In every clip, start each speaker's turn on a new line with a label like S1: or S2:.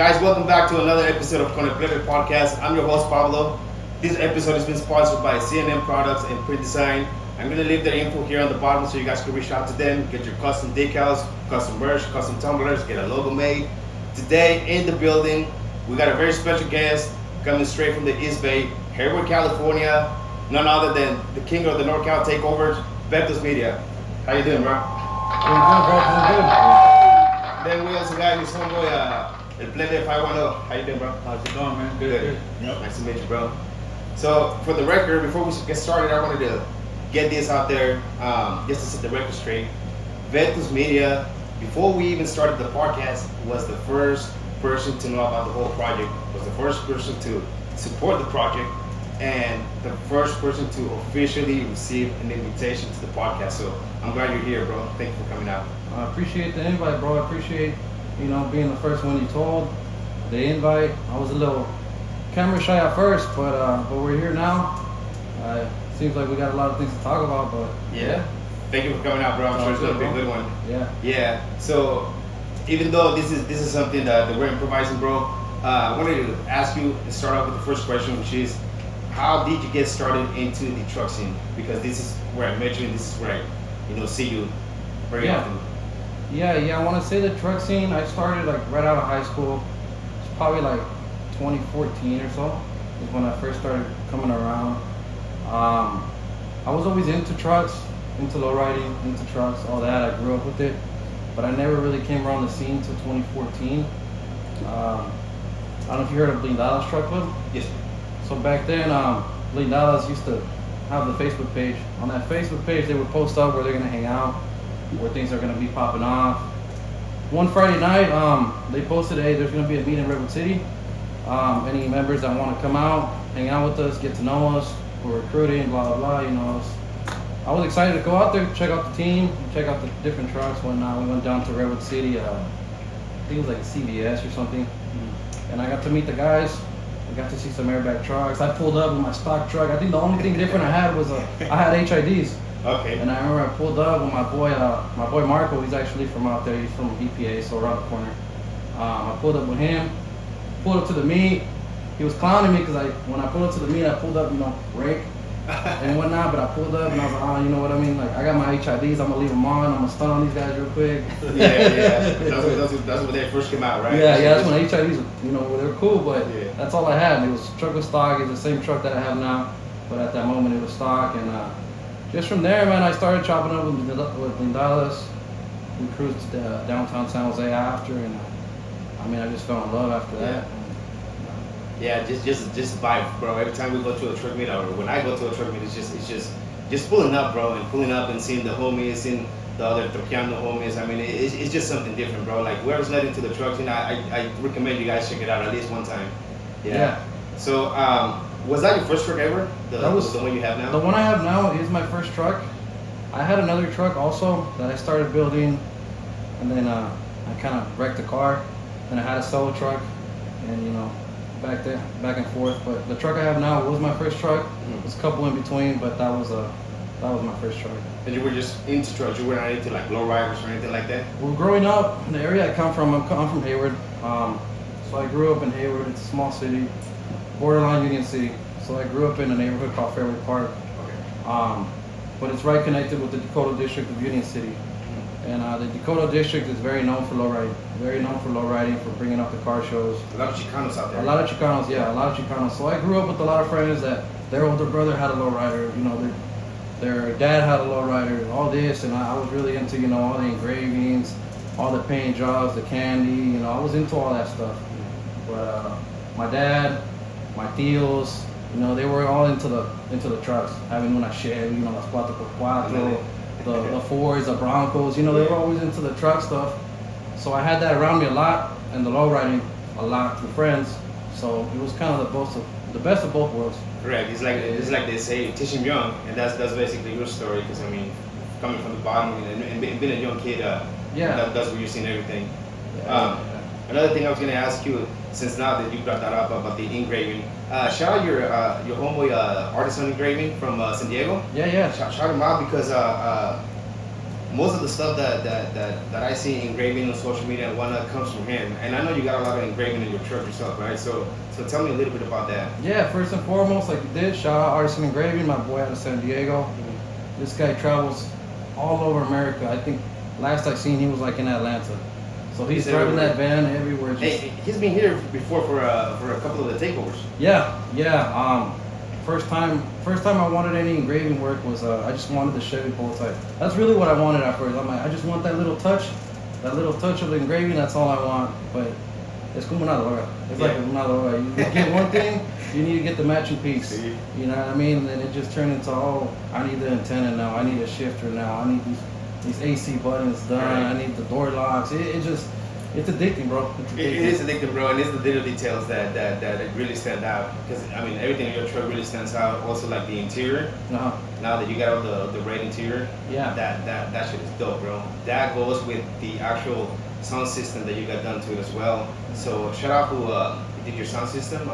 S1: Guys, welcome back to another episode of Elplebe510. I'm your host, Pablo. This episode has been sponsored by CNN Products and Print Design. I'm going to leave their info here on the bottom so you guys can reach out to them, get your custom decals, custom merch, custom tumblers, get a logo made. Today in the building, we got a very special guest coming straight from the East Bay, Hayward, California. None other than the king of the NorCal Takeovers, Beto's Media. How you doing, bro?
S2: Doing good, bro. Doing good.
S1: Then we also got his homeboy, Elplebe510. How you doing, bro?
S2: How's it going, man?
S1: Good.
S2: Yep.
S1: Nice to meet you, bro. So, for the record, before we get started, I wanted to get this out there, just to set the record straight. Beto's Media, before we even started the podcast, was the first person to know about the whole project, was the first person to support the project, and the first person to officially receive an invitation to the podcast. So, I'm glad you're here, bro. Thank you for coming out.
S2: I appreciate the invite, bro. I appreciate, being the first one you told. The invite, I was a little camera shy at first, but we're here now. Seems like we got a lot of things to talk about, but
S1: Yeah. Thank you for coming out, bro. I'm sure it's gonna be a good one.
S2: Yeah.
S1: So, even though this is something that we're improvising, bro, I wanted to ask you and start off with the first question, which is, how did you get started into the truck scene? Because this is where I met you, and this is where I, see you very often.
S2: Yeah. I want to say the truck scene. I started like right out of high school. It's probably like 2014 or so is when I first started coming around. I was always into trucks, into lowriding, into trucks, all that. I grew up with it, but I never really came around the scene until 2014. I don't know if you heard of Blindadas Truck Club.
S1: Yes.
S2: So back then, Blindadas used to have the Facebook page. On that Facebook page, they would post up where they're gonna hang out, where things are gonna be popping off. One Friday night, they posted, hey, there's gonna be a meet in Redwood City. Any members that want to come out, hang out with us, get to know us, we're recruiting, blah, blah, blah, I was excited to go out there, check out the team, check out the different trucks. When we went down to Redwood City, I think it was like a CVS or something. And I got to meet the guys. I got to see some airbag trucks. I pulled up with my stock truck. I think the only thing different I had was I had HIDs.
S1: Okay.
S2: And I remember I pulled up with my boy Marco. He's actually from out there. He's from EPA, so around the corner. I pulled up with him. Pulled up to the meet. He was clowning me because when I pulled up to the meet, I pulled up, rake and whatnot. But I pulled up and I was like, you know what I mean? Like, I got my HIDs. I'm gonna leave them on. I'm gonna stun on these guys real quick.
S1: Yeah. That's when they first came out, right?
S2: Yeah. That's when HIDs, they were cool. But
S1: yeah.
S2: That's all I had. It was truck was stock. It's the same truck that I have now, but at that moment it was stock. And just from there, man, I started chopping up with Blindadas. We cruised downtown San Jose after, and I just fell in love after that.
S1: Yeah, just vibe, bro. Every time we go to a truck meet, or when I go to a truck meet, it's just pulling up, bro, and pulling up and seeing the homies, seeing the other Troquiano homies. It's just something different, bro. Like, whoever's led into the trucks, I recommend you guys check it out at least one time. Yeah. So, was that your first truck ever? That was the one you have now?
S2: The one I have now is my first truck. I had another truck also that I started building, and then I kind of wrecked the car. Then I had a solo truck, and back and forth. But the truck I have now was my first truck. There's a couple in between, but that was my first truck.
S1: And you were just into trucks. You weren't into like lowriders or anything like that.
S2: Well, growing up in the area I come from, I'm from Hayward. So I grew up in Hayward. It's a small city, borderline Union City. So I grew up in a neighborhood called Fairway Park.
S1: Okay.
S2: But it's right connected with the Dakota District of Union City. And the Dakota District is very known for lowriding, for bringing up the car shows.
S1: A lot of Chicanos out there.
S2: A lot of Chicanos. So I grew up with a lot of friends that their older brother had a lowrider, their dad had a lowrider, all this, and I was really into, all the engravings, all the paint jobs, the candy, I was into all that stuff. But my dad, my tios, they were all into the trucks, having una Chevy, las 4x4, the Fords, the Broncos, they were always into the truck stuff. So I had that around me a lot, and the lowriding a lot with friends. So it was kind of the best of both worlds.
S1: Correct. It's like they say, teach him young, and that's basically your story. Because coming from the bottom and being a young kid, that's where you're seeing everything. Another thing I was gonna ask you, since now that you brought that up about the engraving, shout out your homeboy Artisan Engraving from San Diego.
S2: Yeah.
S1: Shout him out because most of the stuff that I see engraving on social media and whatnot comes from him. And I know you got a lot of engraving in your truck yourself, right? So tell me a little bit about that.
S2: Yeah, first and foremost, like you did, shout out Artisan Engraving, my boy out of San Diego. This guy travels all over America. I think last I seen he was like in Atlanta. So he's driving that van everywhere.
S1: Hey, he's been here before for a couple of the takeovers.
S2: Yeah. First time I wanted any engraving work was I just wanted the Chevy pole type. That's really what I wanted at first. I'm like, I just want that little touch of the engraving. That's all I want. But it's como una droga. It's like una droga. You get one thing, you need to get the matching piece. You know what I mean? And then it just turned into, oh, I need the antenna now. I need a shifter now. I need these AC buttons done. I need the door locks. It's addicting, bro.
S1: It is addicting, bro, and it's the little details that really stand out. Because I mean, everything in your truck really stands out. Also, like the interior.
S2: Uh-huh.
S1: Now that you got all the red interior, that shit is dope, bro. That goes with the actual sound system that you got done to it as well. So shout out who did your sound system.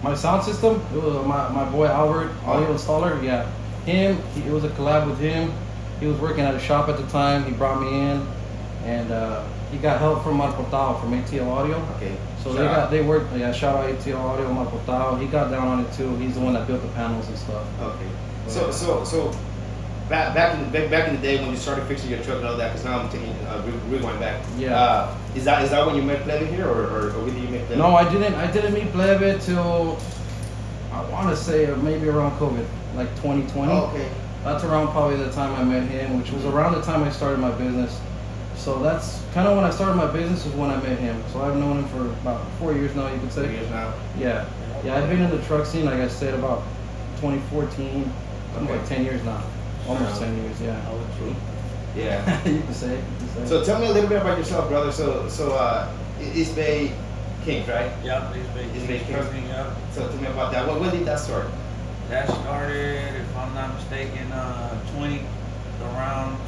S2: My sound system, it was my boy Hayward, audio installer. Yeah, it was a collab with him. He was working at a shop at the time. He brought me in, and he got help from Marpotao from ATL Audio.
S1: Okay.
S2: So they worked. Yeah, shout out ATL Audio, Marpotao. He got down on it too. He's the one that built the panels and stuff.
S1: Okay. So back in the day when you started fixing your truck and all that, because now I'm taking rewind back.
S2: Yeah.
S1: Is that when you met Plebe here, or when did you meet Plebe?
S2: No, I didn't meet Plebe till I want to say maybe around COVID, like 2020.
S1: Oh, okay.
S2: That's around probably the time I met him, which was around the time I started my business. So that's kind of when I started my business is when I met him. So I've known him for about 4 years now, you could say.
S1: 4 years now.
S2: Yeah. I've been in the truck scene, like I said, about 2014.
S1: Okay.
S2: Like 10 years now. Almost 10 years, yeah.
S1: Oh, true. Yeah.
S2: You can say.
S1: So tell me a little bit about yourself, brother. So East Bay Kings, right?
S3: Yep, East Bay Kings. Yep.
S1: So tell me about that. When did that start?
S3: That started, if I'm not mistaken, around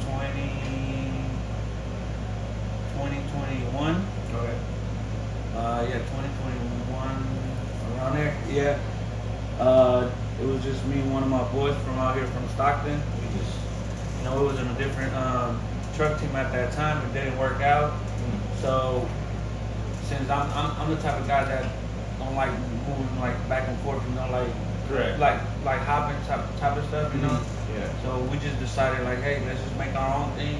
S3: 2021.
S1: Okay.
S3: 2021, around there. Yeah. It was just me and one of my boys from out here from Stockton. We just, it was in a different truck team at that time. It didn't work out. So since I'm the type of guy that don't like moving like back and forth,
S1: Correct.
S3: like hopping type of stuff,
S1: Yeah.
S3: So we just decided like, hey, let's just make our own team.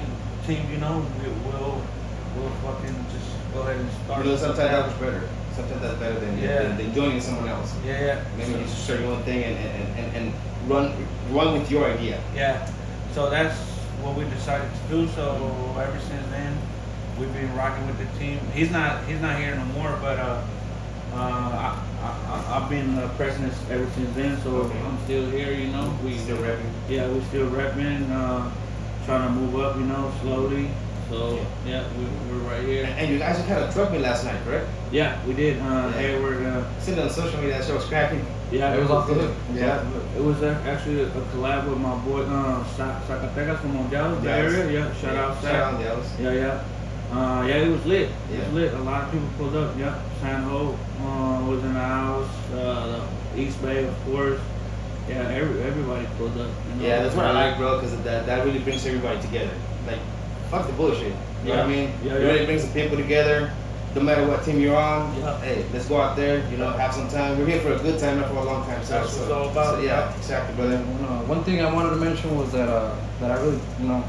S3: We'll fucking just go ahead and start.
S1: Sometimes that was better. Sometimes that's better than joining someone else.
S3: Yeah.
S1: Maybe you just start your own thing and run with your idea.
S3: Yeah. So that's what we decided to do. So ever since then, we've been rocking with the team. He's not here no more, but I've been president ever since then. So
S1: Okay.
S3: I'm still here.
S1: We still repping.
S3: Yeah, we're still repping. Trying to move up, slowly. So yeah, we're right here.
S1: And you guys just had a truck meet last night, correct?
S3: Yeah, we did. Hayward.
S1: Seen on social media that show was cracking.
S3: Yeah,
S2: It was off the hook.
S1: Yeah.
S3: It was actually a collab with my boy Zacatecas from Dallas, the
S1: Dallas.
S3: area. Yeah, shout out
S1: Shout out Dallas.
S3: Yeah. It was lit.
S1: Yeah.
S3: It was lit. A lot of people pulled up. Yeah, San Ho was in the house. The East Bay, of course. Yeah, everybody pulled up.
S1: Yeah, that's what I like, bro, because that really brings everybody together. Like, fuck the bullshit. You know what I mean?
S3: Yeah,
S1: It really brings the people together. No matter what team you're on,
S3: Yeah.
S1: hey, let's go out there, have some time. We're here for a good time, not for a long time. So,
S3: That's what it's all about.
S1: So, yeah, exactly, brother.
S2: One thing I wanted to mention was that I really, I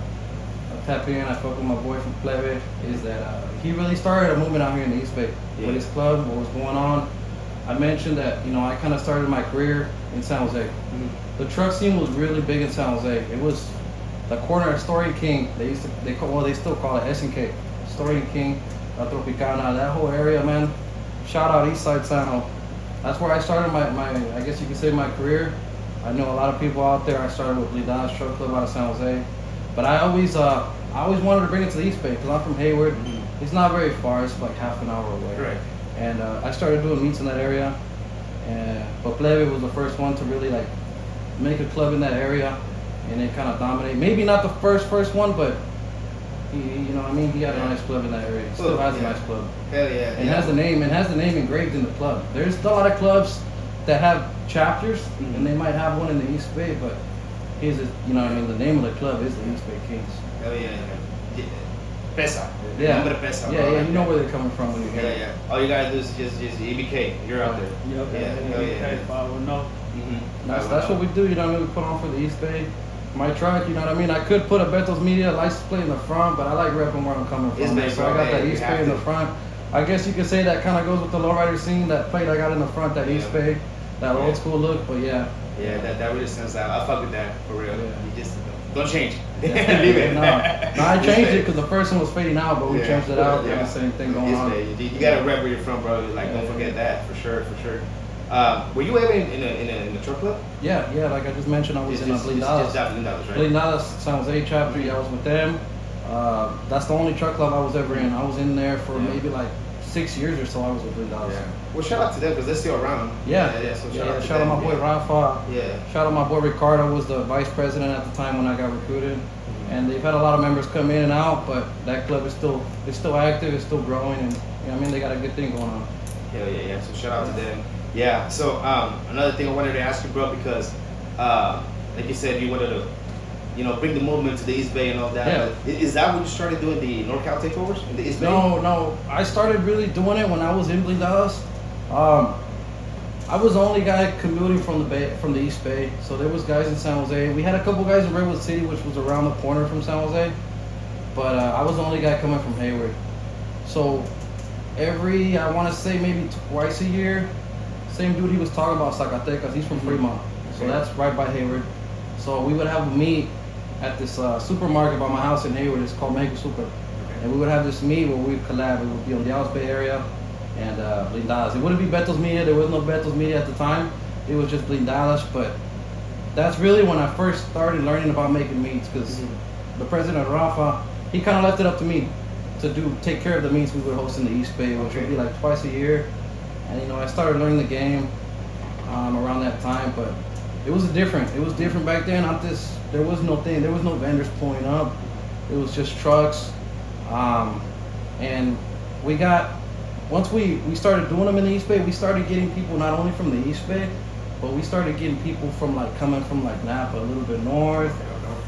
S2: tap in. I fuck with my boy from Plebe. Is that he really started a movement out here in the East Bay with his club. What was going on? I mentioned that I kind of started my career in San Jose. The truck scene was really big in San Jose. It was the corner of Story and King. They still call it S&K. Story and King, La Tropicana, that whole area, man. Shout out Eastside San Jose. That's where I started my I guess you could say my career. I know a lot of people out there. I started with Lidana's Truck Club out of San Jose. But I always wanted to bring it to the East Bay because I'm from Hayward. It's not very far. It's like half an hour away.
S1: Correct.
S2: And I started doing meets in that area. But Plebe was the first one to really make a club in that area, and it kind of dominated. Maybe not the first one, but he had a nice club in that area. He still has a nice club.
S1: Hell yeah.
S2: And has the name engraved in the club. There's a lot of clubs that have chapters, and they might have one in the East Bay, but his is, the name of the club is the East Bay Kings.
S1: Hell yeah. Pesa.
S2: Yeah.
S1: Nombre Pesa.
S2: Yeah,
S1: bro.
S2: yeah, you know where they're coming from when you hear
S1: Yeah,
S2: it.
S1: yeah. All you gotta do is just EBK. You're out there.
S3: Yep.
S1: Yeah, hell yeah.
S3: 510.
S2: That's what we do, you know what I mean? We put on for the East Bay. My truck, you know what I mean? I could put a Beto's Media license plate in the front, but I like repping where I'm coming from.
S1: East Bay,
S2: So I got
S1: bro.
S2: that
S1: Hey,
S2: East
S1: you
S2: Bay
S1: have
S2: in the
S1: to.
S2: front. I guess you could say that kind of goes with the lowrider scene, that plate I got in the front, that East
S1: Yeah.
S2: Bay, that
S1: Yeah.
S2: old school look, but yeah.
S1: Yeah, that really stands out. I fuck with that for real.
S2: Yeah.
S1: You just don't change. Leave it.
S2: No, I changed it because the first one was fading out, but we
S1: Yeah.
S2: changed it out.
S1: Yeah.
S2: Got the same thing going
S1: East
S2: on.
S1: Bay. You gotta rep where you're from, bro. Like, don't forget that for sure, for sure. Were you ever in a truck club?
S2: Yeah, like I just mentioned, I was in a
S1: Just
S2: Blindadas.
S1: that Blindadas, right?
S2: Blindadas San Jose chapter, I was with them. That's the only truck club I was ever in. I was in there for
S1: Yeah.
S2: maybe like 6 years or so. I was with Blindadas.
S1: Yeah. Well, shout out to them because they're still around.
S2: Yeah.
S1: So
S2: Shout
S1: to
S2: out
S1: them,
S2: my boy
S1: yeah.
S2: Rafa.
S1: Yeah.
S2: Shout out my boy Ricardo, was the vice president at the time when I got recruited. And they've had a lot of members come in and out, but that club is still active, it's still growing, and you know what I mean, they got a good thing going on.
S1: Hell yeah. So shout out to them. Yeah. So another thing I wanted to ask you, bro, because like you said, you wanted to, bring the movement to the East Bay and all that.
S2: Yeah.
S1: But is that when you started doing the NorCal Takeovers in the East Bay?
S2: No, I started really doing it when I was in Blindadas. I was the only guy commuting from the East Bay, so there was guys in San Jose. We had a couple guys in Redwood City, which was around the corner from San Jose, but I was the only guy coming from Hayward. So I want to say maybe twice a year, same dude he was talking about, Zacatecas, he's from Fremont, so
S1: Okay.
S2: that's right by Hayward. So we would have a meet at this supermarket by my house in Hayward. It's called Mega Super, and we would have this meet where we'd collab. It would be on the Dallas Bay area. And Blindadas. It wouldn't be Beto's Media. There was no Beto's Media at the time. It was just Blindadas. But that's really when I first started learning about making meats, because the president Rafa, he kind of left it up to me to take care of the meets we would host in the East Bay, which would be like twice a year. And I started learning the game around that time. But it was different. It was different back then. There was no vendors pulling up. It was just trucks, and we got. Once we started doing them in the East Bay, we started getting people not only from the East Bay, but we started getting people from coming from Napa, a little bit north.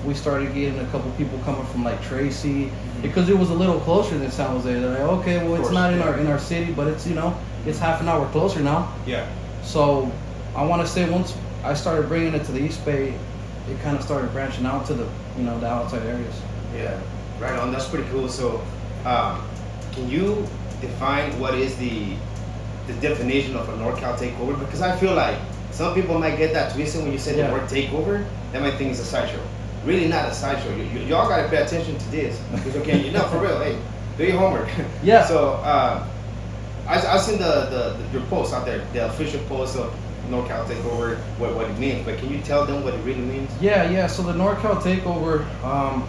S2: We started getting a couple people coming from Tracy, because it was a little closer than San Jose. They're like, okay, well, it's not in our city, but it's it's half an hour closer now.
S1: Yeah.
S2: So I want to say once I started bringing it to the East Bay, it kind of started branching out to the the outside areas.
S1: Yeah. Right on. That's pretty cool. So, can you define what is the definition of a NorCal takeover? Because I feel like some people might get that twisted when you say the word takeover. They might think it's a sideshow. Really not a sideshow. Y'all gotta pay attention to this. Because okay, for real. Hey, do your homework.
S2: Yeah.
S1: So I've seen your posts out there, the official posts of NorCal Takeover, what it means. But can you tell them what it really means?
S2: Yeah. So the NorCal Takeover, how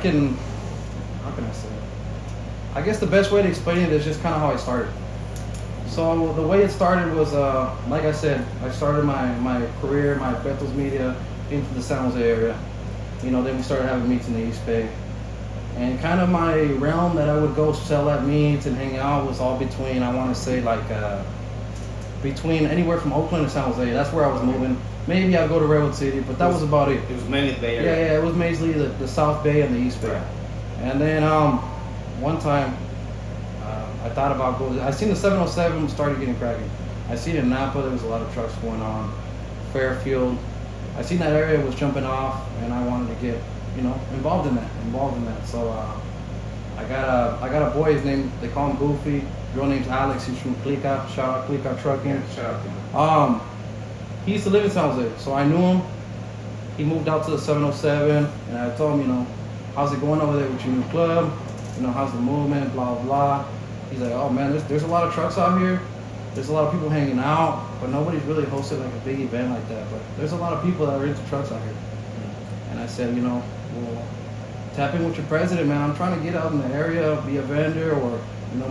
S2: can I say it? I guess the best way to explain it is just kind of how I started. So the way it started was, like I said, I started my career, my Beto's Media, into the San Jose area. Then we started having meets in the East Bay. And kind of my realm that I would go sell at meets and hang out was all between, I want to say between anywhere from Oakland to San Jose. That's where I was moving. Maybe I'd go to Redwood City, but that was about it.
S1: It was mainly the Bay Area.
S2: Yeah, it was mainly the South Bay and the East Bay.
S1: Right.
S2: And then one time, I thought about going. I seen the 707 started getting cracking. I seen it in Napa. There was a lot of trucks going on. Fairfield. I seen that area was jumping off, and I wanted to get involved in that. So I got a boy. His name, they call him Goofy. Girl name's Alex. He's from Clica. Shout out Clica Trucking.
S1: Yeah, shout out.
S2: He used to live in San Jose, so I knew him. He moved out to the 707, and I told him, how's it going over there with your new club? How's the movement? Blah blah. He's like, oh man, there's a lot of trucks out here. There's a lot of people hanging out, but nobody's really hosted like a big event like that. But there's a lot of people that are into trucks out here. And I said, well, tap in with your president, man. I'm trying to get out in the area, be a vendor, or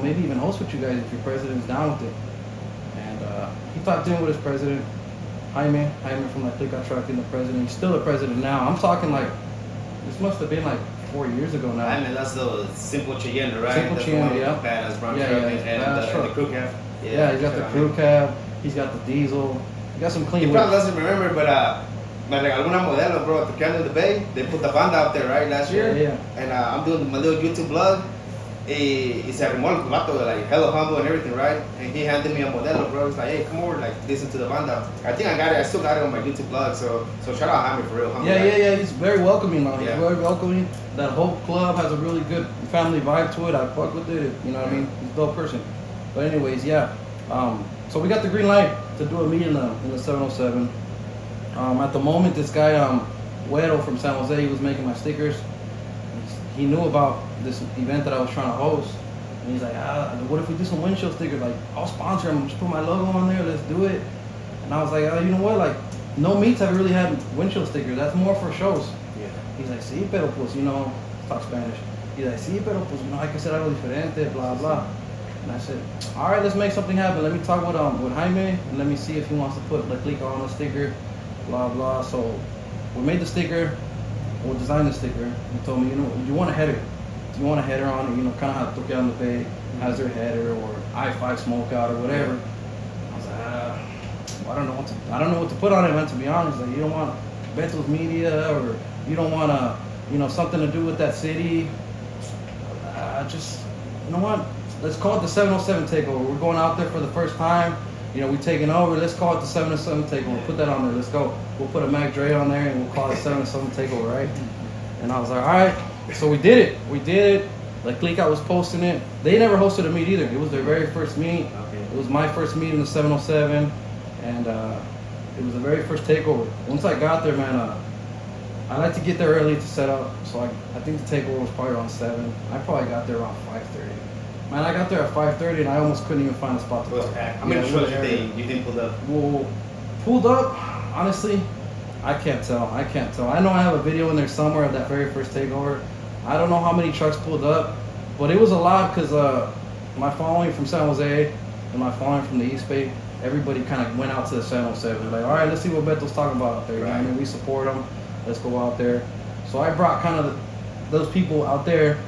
S2: maybe even host with you guys if your president's down with it. And he talked in with his president, Jaime from Clica Trucking, the president. He's still the president now. I'm talking this must have been 4 years ago now.
S1: I mean, that's the Simple Cheyenne, right?
S2: Simple
S1: That's
S2: Cheyenne,
S1: the one
S2: yeah.
S1: with the badass brown
S2: Yeah,
S1: truck
S2: yeah,
S1: and
S2: badass truck.
S1: the crew cab.
S2: Yeah, he's got the crew cab. He's got the diesel. He got some clean
S1: He
S2: whips.
S1: probably doesn't remember, but Me regaló una modelo, bro, Tocando in the Bay. They put the band out there, right, last year.
S2: Yeah.
S1: And I'm doing my little YouTube vlog. Y se arrimó el vato, like, hella humble and everything, right? And he handed me a modelo, bro. He's like, hey, come over, like, listen to the banda. I think I got it. I still got it on my YouTube vlog. So shout out Jaime for real. Humble guy.
S2: Yeah. He's very welcoming, man. He's
S1: Yeah.
S2: very welcoming. That whole club has a really good family vibe to it. I fuck with it. You know what I mean? He's a dope person. But anyways, yeah. So we got the green light to do a meet in the 707. At the moment, this guy, Beto from San Jose, he was making my stickers. He knew about this event that I was trying to host. And he's like, what if we do some windshield stickers? Like, I'll sponsor him. Just put my logo on there. Let's do it. And I was like, you know what? Like, no meets have really had windshield stickers. That's more for shows.
S1: Yeah.
S2: He's like, sí, pero pues, you know, talk Spanish. He's like, sí, pero pues, you know, hay que hacer algo diferente, blah, blah. And I said, all right, let's make something happen. Let me talk with Jaime, and let me see if he wants to put La Clica on the sticker, blah, blah. So we made the sticker. We'll design the sticker. He told me, you know, you want a header. Do you want a header on it? You know, kind of how Tokyo on the Bay has their header, or I-5 Smokeout, or whatever. I was like, I don't know what to put on it, man. To be honest, like, you don't want Beto's Media, or you don't want something to do with that city. Just, you know what? Let's call it the 707 Takeover. We're going out there for the first time. You know, we're taking over. Let's call it the 707 Takeover. Put that on there. Let's go. We'll put a Mac Dre on there, and we'll call it 707 Takeover, right? And I was like, all right. So we did it. Like, Clica was posting it. They never hosted a meet either. It was their very first meet.
S1: Okay.
S2: It was my first meet in the 707, and it was the very first takeover. Once I got there, man, I like to get there early to set up. So I think the takeover was probably around 7. I probably got there around 5:30. Man, I got there at 5:30, and I almost couldn't even find a spot to
S1: It was
S2: park.
S1: packed. How many
S2: Yeah,
S1: trucks
S2: it was
S1: you didn't pull up?
S2: Well, pulled up, honestly, I can't tell. I know I have a video in there somewhere of that very first takeover. I don't know how many trucks pulled up, but it was a lot because my following from San Jose and my following from the East Bay, everybody kind of went out to the 707. They're like, all right, let's see what Beto's talking about out there. You know what I mean? We support him. Let's go out there. So I brought kind of those people out there.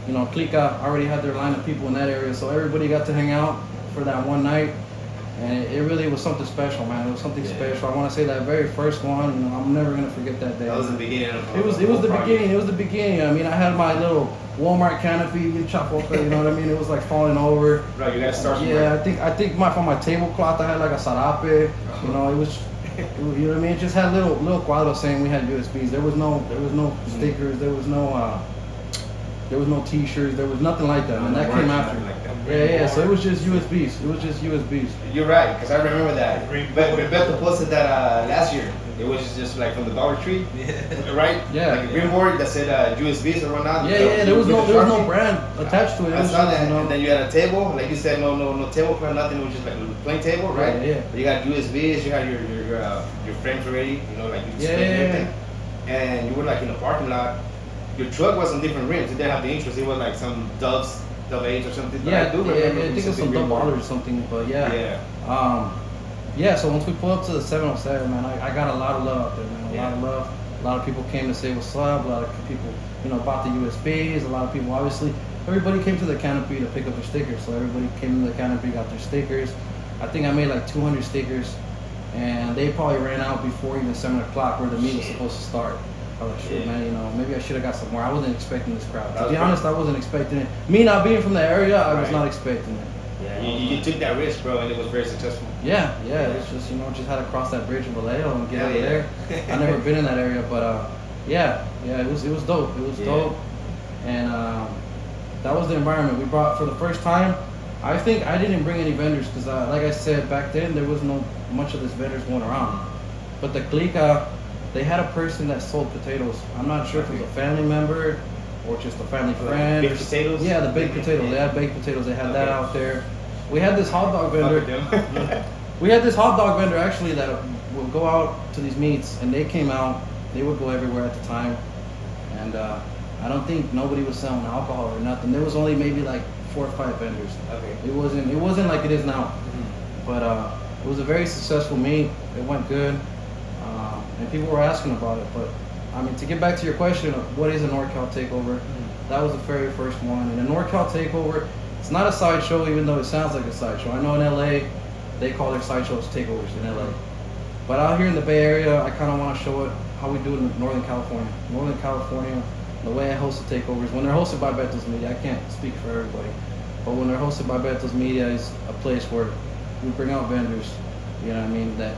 S2: You know, Clica already had their line of people in that area, so everybody got to hang out for that one night, and it really was something special, man. It was something special. I want to say that very first one, you know, I'm never gonna forget that day.
S1: That was the beginning of
S2: It was the beginning. It was the beginning. I mean, I had my little Walmart canopy, you know what I mean? It was like falling over.
S1: Right, you gotta start somewhere.
S2: Yeah, I think from my tablecloth I had like a sarape. You know, you know what I mean? It just had little cuadros saying we had USBs. There was no stickers. There was no T-shirts. There was nothing like that. And that came after. Yeah. So it was just USBs.
S1: You're right, because I remember that. But Beto posted that last year. It was just like from the Dollar Tree, right?
S2: Yeah.
S1: Like a green board that said USBs or whatnot.
S2: Yeah. There was no brand attached to it.
S1: I saw that, and then you had a table, like you said, no tablecloth, nothing. It was just like a plain table, right?
S2: Yeah.
S1: But you got USBs, you had your frames already, you know, like you display everything. And you were like in the parking lot. Your truck was on different rims. It didn't have the intros. It was like some Dove H or something. But
S2: Yeah,
S1: I do remember
S2: I think it was some Dove or something, but yeah.
S1: Yeah.
S2: So once we pulled up to the 707, man, I got a lot of love out there, man. A lot of love. A lot of people came to say what's up. A lot of people, you know, bought the USBs. A lot of people, obviously, everybody came to the canopy to pick up their stickers. So everybody came to the canopy, got their stickers. I think I made like 200 stickers, and they probably ran out before even 7 o'clock where the meet was supposed to start. I was like, shit, man, you know, maybe I should have got some more. I wasn't expecting this crowd. To be honest, I wasn't expecting it. Me not being from the area, I was not expecting it.
S1: Yeah, you took that risk, bro, and it was very successful.
S2: Yeah. It's just, you know, just had to cross that bridge in Vallejo and get over there. I've never been in that area, but it was dope. It was dope, and that was the environment we brought for the first time. I think I didn't bring any vendors because, like I said, back then there was no much of this vendors going around. But the Clica, they had a person that sold potatoes. I'm not sure if it was a family member or just a family friend.
S1: Baked potatoes?
S2: Yeah, the baked potatoes. They had baked potatoes. They had that out there. We had this hot dog vendor. We had this hot dog vendor actually that would go out to these meets, and they came out. They would go everywhere at the time, and I don't think nobody was selling alcohol or nothing. There was only maybe like 4 or 5 vendors.
S1: Okay.
S2: It wasn't like it is now, but it was a very successful meet. It went good. And people were asking about it, but I mean, to get back to your question of what is a NorCal Takeover, that was the very first one. And a NorCal Takeover, it's not a sideshow, even though it sounds like a sideshow. I know in LA, they call their sideshows takeovers in LA. But out here in the Bay Area, I kind of want to show it how we do it in Northern California. Northern California, the way I host the takeovers, when they're hosted by Beto's Media, I can't speak for everybody, but when they're hosted by Beto's Media, is a place where we bring out vendors, you know what I mean, that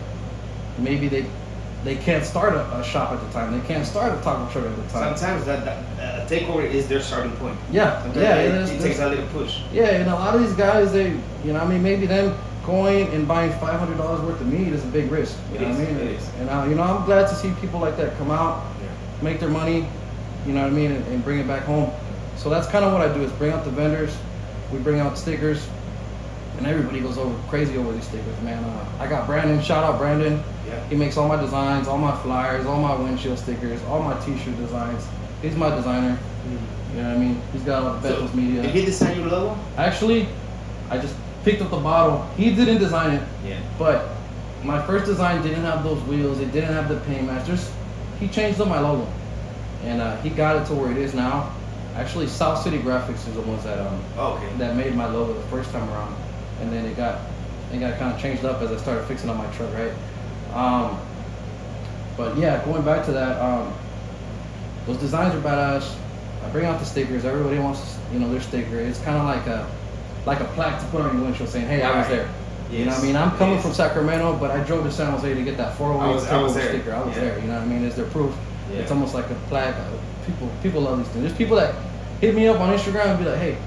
S2: maybe they can't start a shop at the time, they can't start a taco truck at the time.
S1: Sometimes that takeover is their starting point.
S2: Yeah,
S1: Sometimes it takes a little push.
S2: Yeah, and a lot of these guys, they, you know what I mean, maybe them going and buying $500 worth of meat is a big risk. You know what I mean?
S1: It is.
S2: And you know, I'm glad to see people like that come out, make their money, you know what I mean, and bring it back home. So that's kind of what I do, is bring out the vendors, we bring out stickers, and everybody goes crazy over these stickers, man. I got Brandon, shout out Brandon.
S1: Yeah.
S2: He makes all my designs, all my flyers, all my windshield stickers, all my t-shirt designs. He's my designer. You know what I mean? He's got all the Beto's Media.
S1: Did he design your logo?
S2: Actually, I just picked up the bottle. He didn't design it.
S1: Yeah.
S2: But my first design didn't have those wheels. It didn't have the paint match. He changed up my logo, and he got it to where it is now. Actually, South City Graphics is the ones that that made my logo the first time around, and then it got kind of changed up as I started fixing on my truck, right? But yeah, going back to that, those designs are badass. I bring out the stickers. Everybody wants, you know, their sticker. It's kind of like a plaque to put on your windshield saying, "Hey, I was there."
S1: Yes.
S2: You know what I mean? I'm coming from Sacramento, but I drove to San Jose to get that 408
S1: I was
S2: sticker. I was there. You know what I mean? It's their proof.
S1: Yeah.
S2: It's almost like a plaque. People love these things. There's people that hit me up on Instagram and be like, "Hey,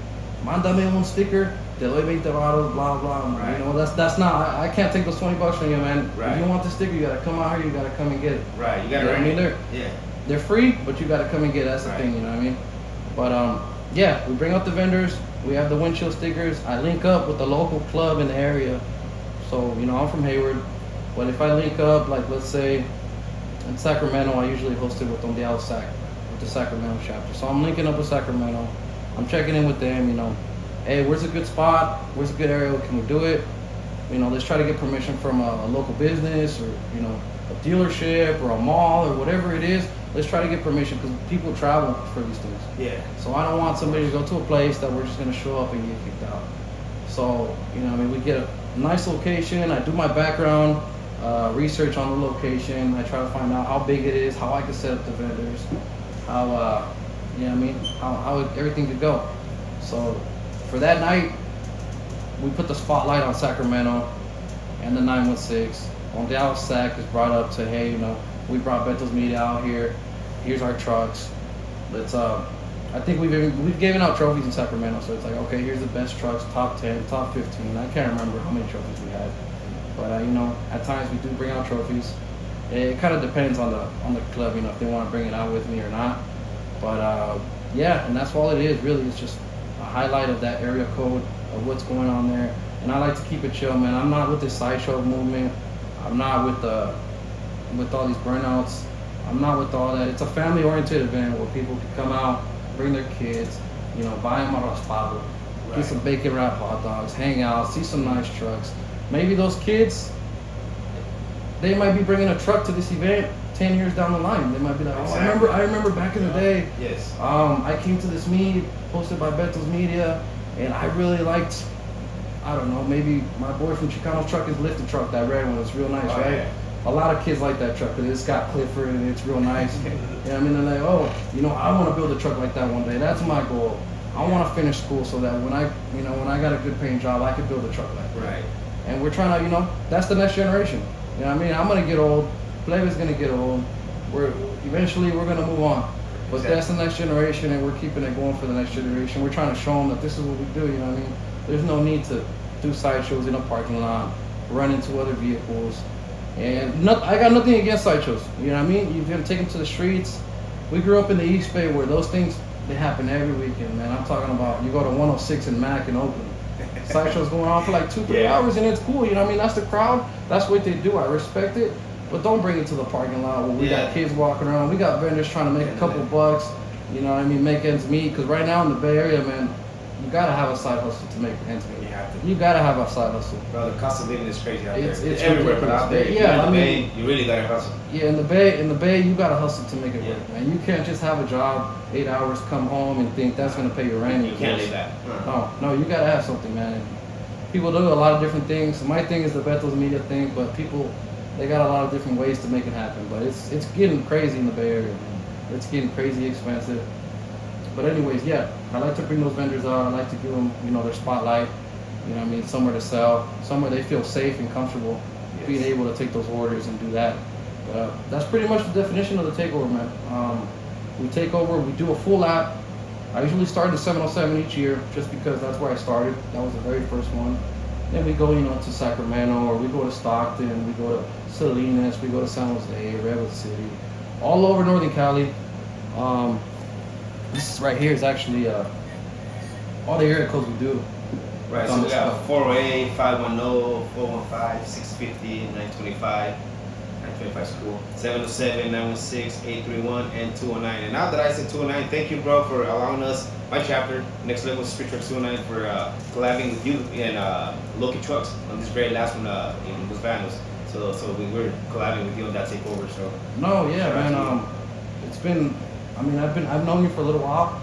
S2: mándame un sticker. Te doy 20 varos, blah blah."
S1: Right.
S2: You know, that's not. I can't take those $20 from you, man.
S1: Right.
S2: If you want the sticker, you gotta come out here. You gotta come and get it.
S1: Right. You
S2: You
S1: got
S2: know what I mean?
S1: Yeah.
S2: They're free, but you gotta come and get it. That's the
S1: Right.
S2: thing. You know what I mean? But yeah, we bring out the vendors. We have the windshield stickers. I link up with the local club in the area. So, you know, I'm from Hayward, but if I link up, like let's say in Sacramento, I usually host it with Donde Sac, with the Sacramento chapter. So I'm linking up with Sacramento. I'm checking in with them, you know, hey, where's a good spot? Where's a good area? Can we do it? You know, let's try to get permission from a local business, or, you know, a dealership or a mall or whatever it is. Let's try to get permission, because people travel for these things.
S1: Yeah.
S2: So I don't want somebody to go to a place that we're just gonna show up and get kicked out. So, you know, I mean, we get a nice location. I do my background research on the location. I try to find out how big it is, how I can set up the vendors, how, you know what I mean, how everything could go. So for that night, we put the spotlight on Sacramento and the 916. Donde Sac is brought up to, hey, you know, we brought Beto's Media out here. Here's our trucks. Let's I think we've given out trophies in Sacramento, so it's like, okay, here's the best trucks, top 10, top 15. I can't remember how many trophies we had, but you know, at times we do bring out trophies. It kind of depends on the club, you know, if they want to bring it out with me or not. But yeah, and that's all it is. Really, it's just a highlight of that area code of what's going on there. And I like to keep it chill, man. I'm not with this sideshow movement. I'm not with all these burnouts. I'm not with all that. It's a family-oriented event where people can come out, bring their kids, you know, buy them a raspado, get some bacon wrapped hot dogs, hang out, see some nice trucks. Maybe those kids, they might be bringing a truck to this event 10 years down the line. They might be like, oh, I remember back in the day.
S1: Yes.
S2: I came to this meet hosted by Beto's Media, and I really liked, I don't know, maybe my boy from Chicano's truck is lifted truck, that red one. It's real nice, right?
S1: Yeah.
S2: A lot of kids like that truck because it's got Clifford and it's real nice. You know what I mean? They're like, oh, you know, I want to build a truck like that one day. That's my goal. I want to finish school so that when I got a good paying job, I could build a truck like that.
S1: Right.
S2: And we're trying to, you know, that's the next generation. You know what I mean? I'm gonna get old. Plebe's gonna get old. Eventually we're gonna move on. But that's the next generation, and we're keeping it going for the next generation. We're trying to show them that this is what we do. You know what I mean? There's no need to do sideshows in a parking lot, run into other vehicles. And I got nothing against sideshows. You know what I mean? You can take them to the streets. We grew up in the East Bay where those things, they happen every weekend, man. I'm talking about, you go to 106 and Mac in Oakland. Sideshows going on for like 2-3 hours, and it's cool. You know what I mean? That's the crowd. That's what they do. I respect it. But don't bring it to the parking lot where we got kids walking around. We got vendors trying to make a couple bucks. You know what I mean? Make ends meet. Because right now in the Bay Area, man, you gotta have a side hustle to make ends meet. You gotta have a side hustle.
S1: Bro, the cost of living is crazy out there.
S2: It's
S1: everywhere, but out there,
S2: yeah,
S1: in the Bay, you really gotta hustle.
S2: Yeah, in the Bay, you gotta hustle to make it work, man. You can't just have a job, 8 hours, come home and think that's gonna pay your rent.
S1: You can't live that.
S2: No, you gotta have something, man. And people do a lot of different things. My thing is the Beto's Media thing, but people, They got a lot of different ways to make it happen, but it's getting crazy in the Bay Area, man. It's getting crazy expensive. But anyways, yeah, I like to bring those vendors out. I like to give them, you know, their spotlight. You know what I mean? Somewhere to sell, somewhere they feel safe and comfortable being able to take those orders and do that. But that's pretty much the definition of the takeover, man. We take over, we do a full lap. I usually start at 707 each year just because that's where I started. That was the very first one. Then we go, you know, to Sacramento, or we go to Stockton, we go to Salinas, we go to San Jose, Redwood City, all over Northern Cali. This right here is actually all the area codes we do.
S1: Right, so we got 408, 510, 415, 650, 925. 925 is cool. 707, 916, 831, and 209. And now that I said 209, thank you, bro, for allowing us, my chapter, Next Level Street Truck 209, for collabing with you and Loki Trucks on this very last one in Los Banos. So we were collabing with you on that takeover. So
S2: no, yeah, man. It's been. I mean, I've known you for a little while,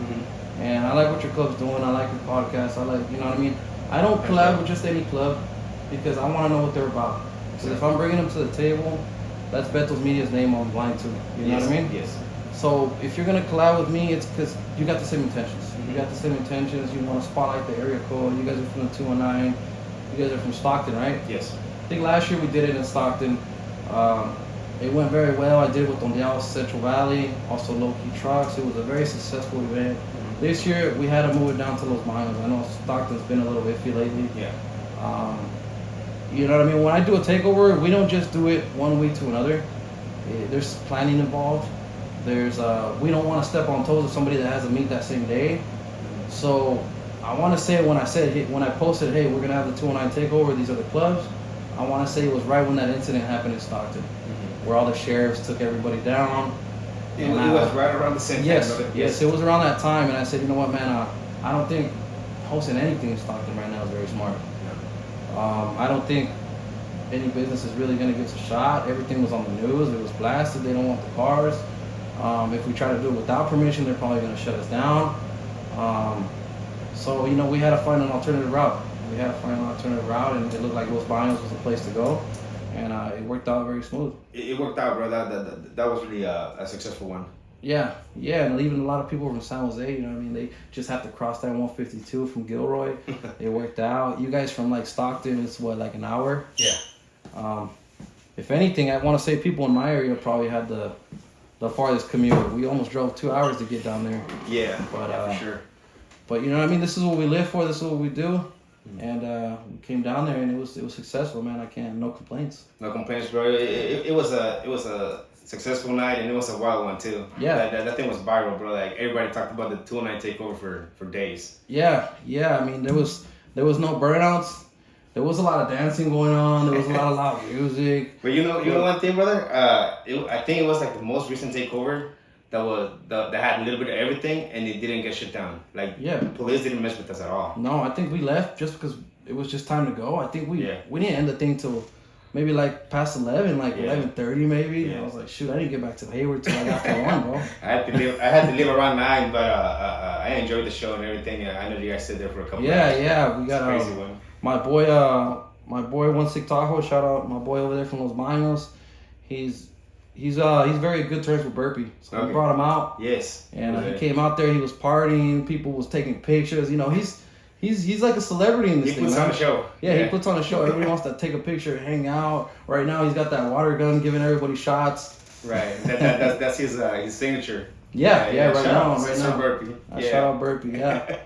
S2: and I like what your club's doing. I like your podcast. I like, you know what I mean. I don't collab with just any club because I want to know what they're about. Because if I'm bringing them to the table, that's Beto's Media's name on blind too. You know what I mean?
S1: Yes.
S2: So if you're gonna collab with me, it's because you got the same intentions. You got the same intentions. You want to spotlight the area code. You guys are from the 219. You guys are from Stockton, right?
S1: Yes.
S2: I think last year we did it in Stockton. It went very well. I did it with Dondial Central Valley, also Low Key Trucks. It was a very successful event. This year we had to move it down to Los Banos. I know Stockton's been a little iffy lately.
S1: Yeah.
S2: You know what I mean? When I do a takeover, we don't just do it one week to another. There's planning involved. There's we don't want to step on toes of somebody that has a meet that same day. So I want to say when I posted, hey, we're gonna have the 209 takeover. These are the clubs. I want to say it was right when that incident happened in Stockton, where all the sheriffs took everybody down.
S1: It was right around the same time.
S2: Yes, it was around that time, and I said, you know what, man, I don't think hosting anything in Stockton right now is very smart. I don't think any business is really going to get a shot. Everything was on the news. It was blasted. They don't want the cars. If we try to do it without permission, they're probably going to shut us down. So, you know, we had to find an alternative route. And it looked like Los Banos was the place to go. And it worked out very smooth.
S1: It worked out, bro. That was really a successful one.
S2: Yeah, and even a lot of people from San Jose, you know what I mean? They just have to cross that 152 from Gilroy. It worked out. You guys from like Stockton, it's what, like an hour?
S1: Yeah.
S2: If anything, I want to say people in my area probably had the farthest commute. We almost drove 2 hours to get down there.
S1: Yeah,
S2: but
S1: for sure.
S2: But you know what I mean? This is what we live for. This is what we do. And we came down there and it was successful, man. No complaints.
S1: No complaints, bro. It was a successful night, and it was a wild one too.
S2: Yeah.
S1: That thing was viral, bro. Like everybody talked about the 209 takeover for days.
S2: Yeah. I mean, there was no burnouts. There was a lot of dancing going on. There was a lot of loud music.
S1: But you know one thing, brother. I think it was like the most recent takeover that had a little bit of everything, and it didn't get shut down. Like the police didn't mess with us at all.
S2: No, I think we left just because it was just time to go. I think we didn't end the thing till maybe like past 11, like 11:30 maybe. Yeah. I was like, shoot, I didn't get back to Hayward till like after 1, bro.
S1: I had to leave around 9, but I enjoyed the show and everything. I know you guys stayed there for a couple.
S2: Yeah, we got
S1: crazy one.
S2: My boy 16 Tahoe. Shout out my boy over there from Los Banos. He's very good terms with Burpee, so we brought him out.
S1: Yes.
S2: And he came out there. He was partying. People was taking pictures. You know, he's like a celebrity in this thing.
S1: He puts on a show.
S2: Yeah, he puts on a show. Everybody wants to take a picture, hang out. Right now, he's got that water gun, giving everybody shots.
S1: Right. That's his signature.
S2: Yeah. Right now.
S1: Burpee.
S2: Shout out Burpee. Yeah.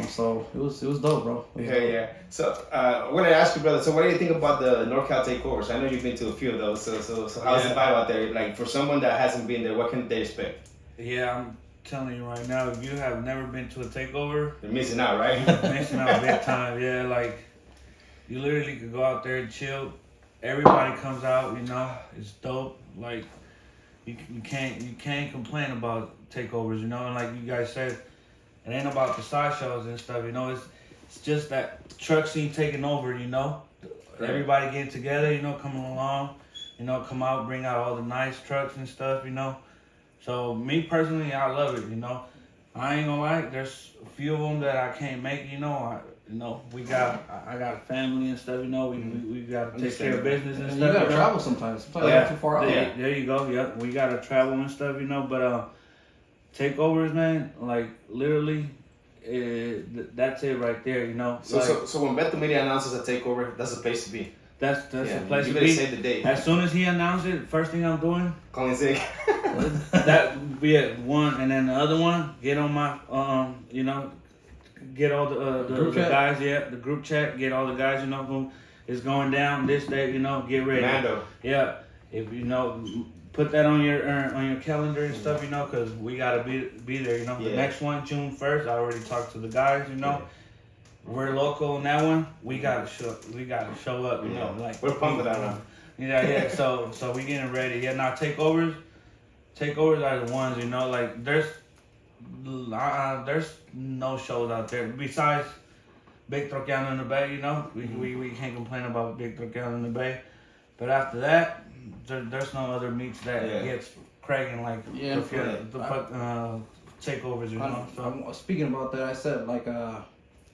S2: So it was dope, bro.
S1: Yeah. So I want to ask you, brother. So what do you think about the NorCal Takeovers? I know you've been to a few of those. So how's the vibe out there? Like for someone that hasn't been there, what can they expect?
S3: Yeah, I'm telling you right now, if you have never been to a takeover,
S1: you're missing out, right?
S3: You're missing out big time. Yeah, like you literally could go out there and chill. Everybody comes out, you know, it's dope. Like you can't complain about takeovers, you know, and like you guys said, it ain't about the side shows and stuff, you know. It's just that truck scene taking over, you know. Right. Everybody getting together, you know, coming along, you know, come out, bring out all the nice trucks and stuff, you know. So me personally, I love it, you know. I ain't gonna lie, there's a few of them that I can't make, you know. you know, I got a family and stuff, you know, we got to take care of business and
S2: And
S3: stuff.
S2: you gotta
S3: know?
S2: travel sometimes. Sometimes
S1: Yeah.
S2: you're too far out.
S3: There you go. Yep, we gotta travel and stuff, you know. But takeovers, man, like literally, that's it right there, you know.
S1: So,
S3: Like,
S1: so when Beto Media announces a takeover, that's the place to be.
S3: that's the place
S1: you
S3: to
S1: better
S3: be.
S1: save the date.
S3: As soon as he announced it, first thing I'm doing,
S1: Calling sick.
S3: that be at one, and then the other one, get on my you know, get all the
S2: Group chat?
S3: guys, the group chat, get all the guys, you know, who is going down this day, you know, get ready.
S1: Mando.
S3: Yeah, if you know, put that on your calendar and stuff, you know, because we gotta be there, you know. The
S1: Yeah.
S3: next one, June 1st, I already talked to the guys, you know. We're local on that one. We gotta show up, you know. Like
S1: We're pumped for that one.
S3: Yeah. So we getting ready. Yeah, now takeovers are the ones, you know. Like there's no shows out there besides Big Troqueano in the Bay, you know. We can't complain about Big Troqueano in the Bay, but after that, there's no other meets that gets cracking like
S2: Yeah,
S3: the takeovers, you know. So
S2: Speaking about that, I said like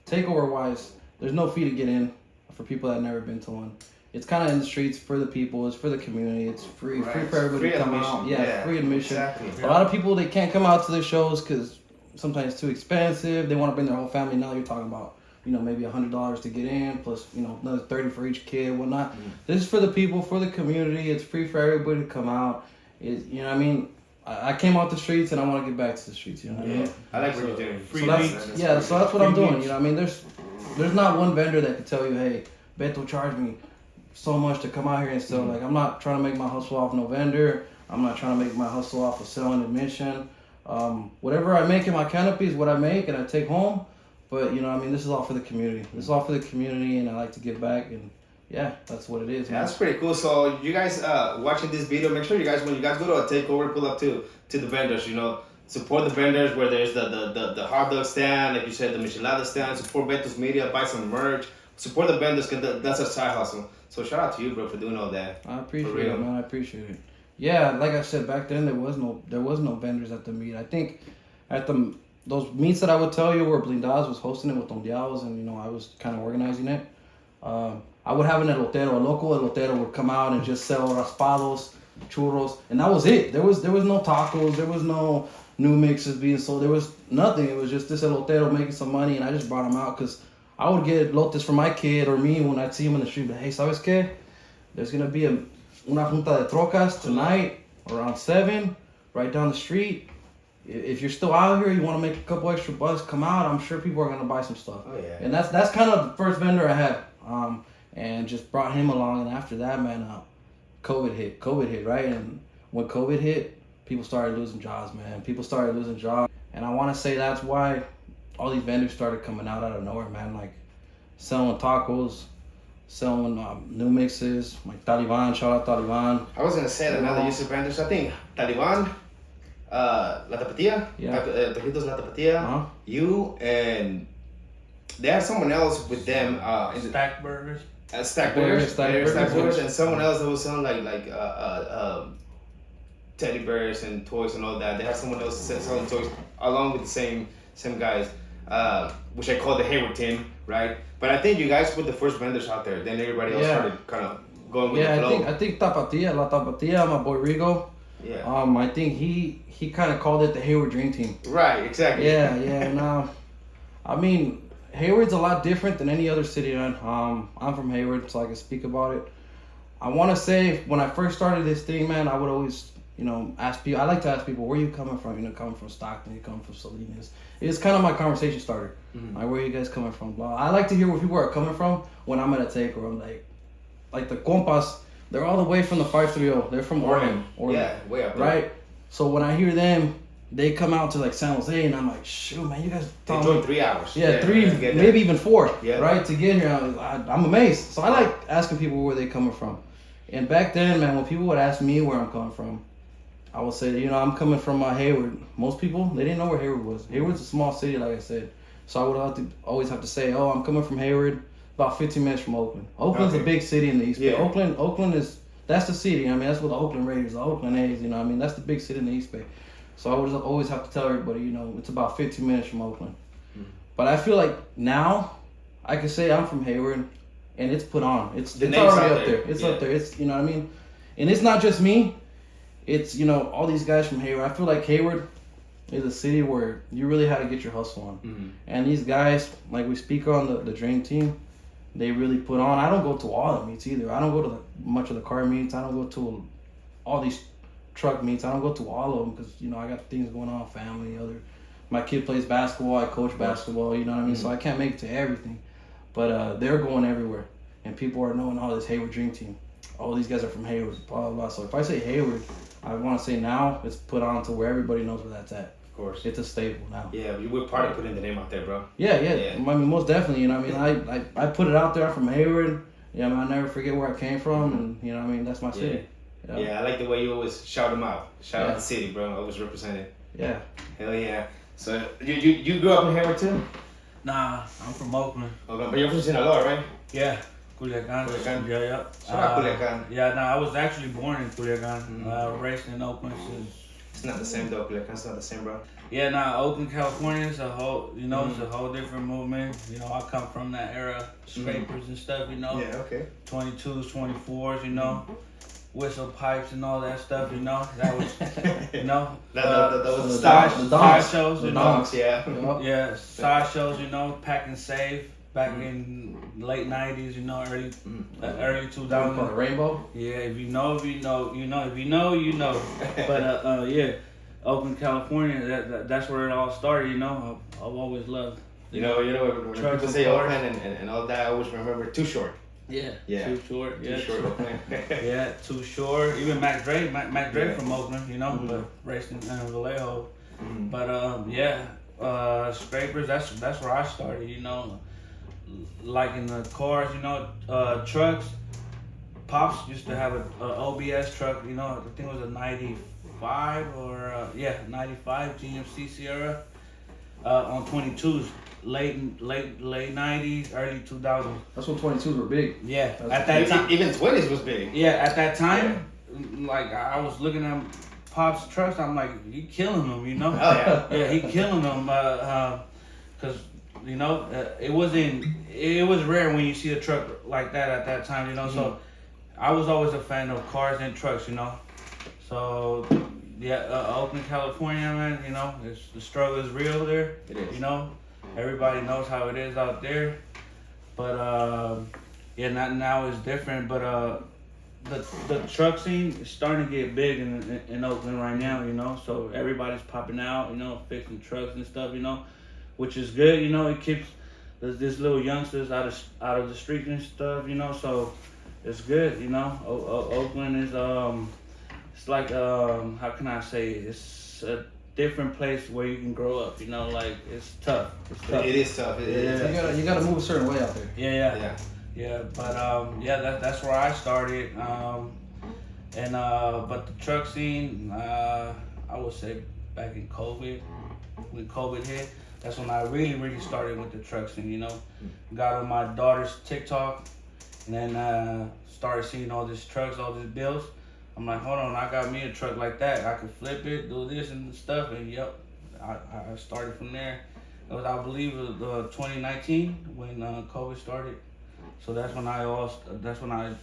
S2: takeover wise, there's no fee to get in for people that never been to one. It's kind of in the streets for the people. It's for the community. It's free for everybody
S1: Free
S2: to come
S1: admission.
S2: out. Yeah, free admission.
S1: Exactly.
S2: A lot of people, they can't come out to the shows because sometimes it's too expensive. They want to bring their whole family. Now you're talking about, you know, maybe $100 to get in, plus, you know, another $30 for each kid, whatnot. This is for the people, for the community. It's free for everybody to come out. You know what I mean? I came out the streets and I want to get back to the streets. You know what I mean?
S1: I like what you're doing.
S3: Free
S2: So that's,
S3: meats.
S2: so that's what I'm
S3: Free
S2: doing.
S3: meats.
S2: You know what I mean? There's not one vendor that could tell you, hey, Beto charged me so much to come out here and sell. Like, I'm not trying to make my hustle off no vendor. I'm not trying to make my hustle off of selling admission. Whatever I make in my canopy is what I make and I take home. But, you know, I mean, this is all for the community. This is all for the community, and I like to give back. And yeah, that's what it is.
S1: Yeah,
S2: Man.
S1: that's pretty cool. So you guys watching this video, make sure you guys, when you guys go to a takeover, pull up to the vendors, you know. Support the vendors where there's the hot dog stand, like you said, the michelada stand. Support Beto's Media, buy some merch. Support the vendors because that's a side hustle. So shout out to you, bro, for doing all that.
S2: I appreciate
S1: real.
S2: it, man. I appreciate it. Yeah, like I said, back then there was no vendors at the meet. I think at those meets that I would tell you where Blindados was hosting it with Don Diablos, and you know I was kind of organizing it. I would have an elotero, a local elotero would come out and just sell raspados, churros, and that was it. There was no tacos, there was no new mixes being sold, there was nothing. It was just this elotero making some money, and I just brought him out because I would get lotes for my kid or me when I'd see him in the street. But hey, ¿sabes qué? There's gonna be una junta de trocas tonight around 7, right down the street. If you're still out here, you want to make a couple extra bucks, come out. I'm sure people are gonna buy some stuff.
S1: Oh yeah.
S2: And that's kind of the first vendor I had, and just brought him along. And after that, man, COVID hit, right? And when COVID hit, people started losing jobs, man. People started losing jobs, and I want to say that's why all these vendors started coming out of nowhere, man. Like selling tacos, selling new mixes, like Taliban. Shout out Taliban.
S1: I was gonna say that now that you said vendors, I think Taliban, La Tapatía, Taquitos La Tapatía, you and they had someone else with them.
S3: Stack burgers.
S1: Stack Burgers,
S2: Stack Burgers.
S1: and someone else that was selling like teddy bears and toys and all that. They had someone else selling toys along with the same guys, which I call the Hayward team, right? But I think you guys put the first vendors out there. Then everybody else started kind of going with the flow.
S2: I think Tapatía, La Tapatía, my boy Rigo.
S1: Yeah.
S2: I think he kind of called it the Hayward Dream Team.
S1: Right. Exactly.
S2: Yeah. And I mean, Hayward's a lot different than any other city, man. I'm from Hayward, so I can speak about it. I want to say when I first started this thing, man, I would always, you know, ask people. I like to ask people, where you coming from? You know, coming from Stockton, you coming from Salinas. It's kind of my conversation starter. Like, where are you guys coming from? Blah. I like to hear where people are coming from when I'm at a takeover. I'm like the compas, they're all the way from the 530. They're from Oregon.
S1: Yeah, way up there.
S2: Right? So when I hear them, they come out to like San Jose, and I'm like, shoot, man, you guys
S1: They drove 3 hours.
S2: Yeah, 3, maybe even 4,
S1: Yeah.
S2: right, to get here. I'm amazed. So I like asking people where they coming from. And back then, man, when people would ask me where I'm coming from, I would say, you know, I'm coming from Hayward. Most people, they didn't know where Hayward was. Hayward's a small city, like I said. So I would always have to say, oh, I'm coming from Hayward, about 15 minutes from Oakland. Oakland's a big city in the East Bay. Oakland that's the city. I mean, that's what the Oakland Raiders, the Oakland A's, you know what I mean? That's the big city in the East Bay. So I would always have to tell everybody, you know, it's about 15 minutes from Oakland. But I feel like now, I can say I'm from Hayward, and it's put on. It's
S1: The
S2: it's
S1: name's
S2: already
S1: out
S2: up
S1: there.
S2: there. It's
S1: Yeah.
S2: up there. It's, you know what I mean? And it's not just me. It's, you know, all these guys from Hayward. I feel like Hayward is a city where you really had to get your hustle on.
S1: Mm-hmm.
S2: And these guys, like we speak on the dream team, they really put on. I don't go to all the meets either. I don't go to much of the car meets. I don't go to all these truck meets. I don't go to all of them because, you know, I got things going on, family, my kid plays basketball. I coach basketball, you know what I mean?
S1: Mm-hmm.
S2: So I can't make it to everything. But they're going everywhere. And people are knowing, oh, this Hayward Dream Team. Oh, these guys are from Hayward, blah, blah, blah. So if I say Hayward, I want to say now it's put on to where everybody knows where that's at.
S1: Of course.
S2: It's a staple now.
S1: Yeah, we're part of putting the name out there, bro.
S2: Yeah.
S1: Yeah.
S2: I mean, most definitely, you know what I mean? I put it out there. I'm from Hayward. Yeah, I mean, I never forget where I came from, and, you know what I mean? That's my city.
S1: Yeah, I like the way you always shout them out. Shout out the city, bro. Always represented.
S2: Yeah.
S1: Hell yeah. So you grew up in Hayward too?
S3: Nah, I'm from Oakland.
S1: Okay, but you're from Sinaloa, right?
S3: Yeah, Culiacan.
S1: Culiacan.
S3: Yeah.
S1: Shout out Culiacan.
S3: Yeah, I was actually born in Culiacan. Raised in Oakland since.
S1: It's not the same though, Culiacan's not the same, bro.
S3: Yeah, Oakland, California is a whole, you know, it's a whole different movement. You know, I come from that era, scrapers and stuff, you know.
S1: Yeah, okay.
S3: 22s, 24s, you know. Whistle pipes and all that stuff, you know. That was, you know.
S1: That was the
S3: side
S1: style.
S3: shows, you know.
S1: Donks, yeah.
S3: Yeah, side shows, you know, Pack and Save back in late 90s, you know, early
S2: Call
S3: 2000s.
S2: it Rainbow?
S3: Yeah, if you know, you know. If you know, you know. But yeah, Oakland, California, that's where it all started, you know. I've always loved.
S1: You know, when
S3: Trucks
S1: people say
S3: and cars.
S1: Oakland and all that, I always remember Too Short.
S3: Yeah.
S1: Yeah.
S3: Too Short. Yeah.
S1: Too Short Oakland.
S3: Yeah, Too Short. Even Mac Dre
S1: Yeah.
S3: from Oakland, you know, but raced in Vallejo.
S1: Mhm.
S3: But scrapers. That's where I started. You know, like in the cars. You know, trucks. Pops used to have a OBS truck. You know, I think it was a '95 or 95 GMC Sierra on 22s. Late '90s, early 2000s.
S2: That's when 22s were big.
S3: Yeah,
S2: That's
S3: at that time.
S1: Even 20s was big.
S3: Yeah, at that time, like I was looking at Pop's trucks, I'm like, he killing them, you know?
S1: Oh yeah.
S3: Yeah, he killing them, cause you know it was rare when you see a truck like that at that time, you know. So I was always a fan of cars and trucks, you know. So yeah, Oakland, California, man, you know, the struggle is real there.
S1: It is.
S3: You know, everybody knows how it is out there, but now it's different. But the truck scene is starting to get big in Oakland right now, you know. So everybody's popping out, you know, fixing trucks and stuff, you know, which is good, you know. It keeps this little youngsters out of the street and stuff, you know. So it's good, you know. Oakland is it's like how can I say it? It's a different place where you can grow up, you know. Like it's tough. It's tough.
S1: It is tough. It is tough.
S2: You gotta move a certain way out there.
S3: Yeah. But that's where I started. But the truck scene, I would say back in COVID, when COVID hit, that's when I really started with the truck scene. You know, got on my daughter's TikTok, and then started seeing all these trucks, all these bills. I'm like, hold on, I got me a truck like that. I could flip it, do this and stuff, and I started from there. It was, I believe, 2019 when COVID started. So that's when I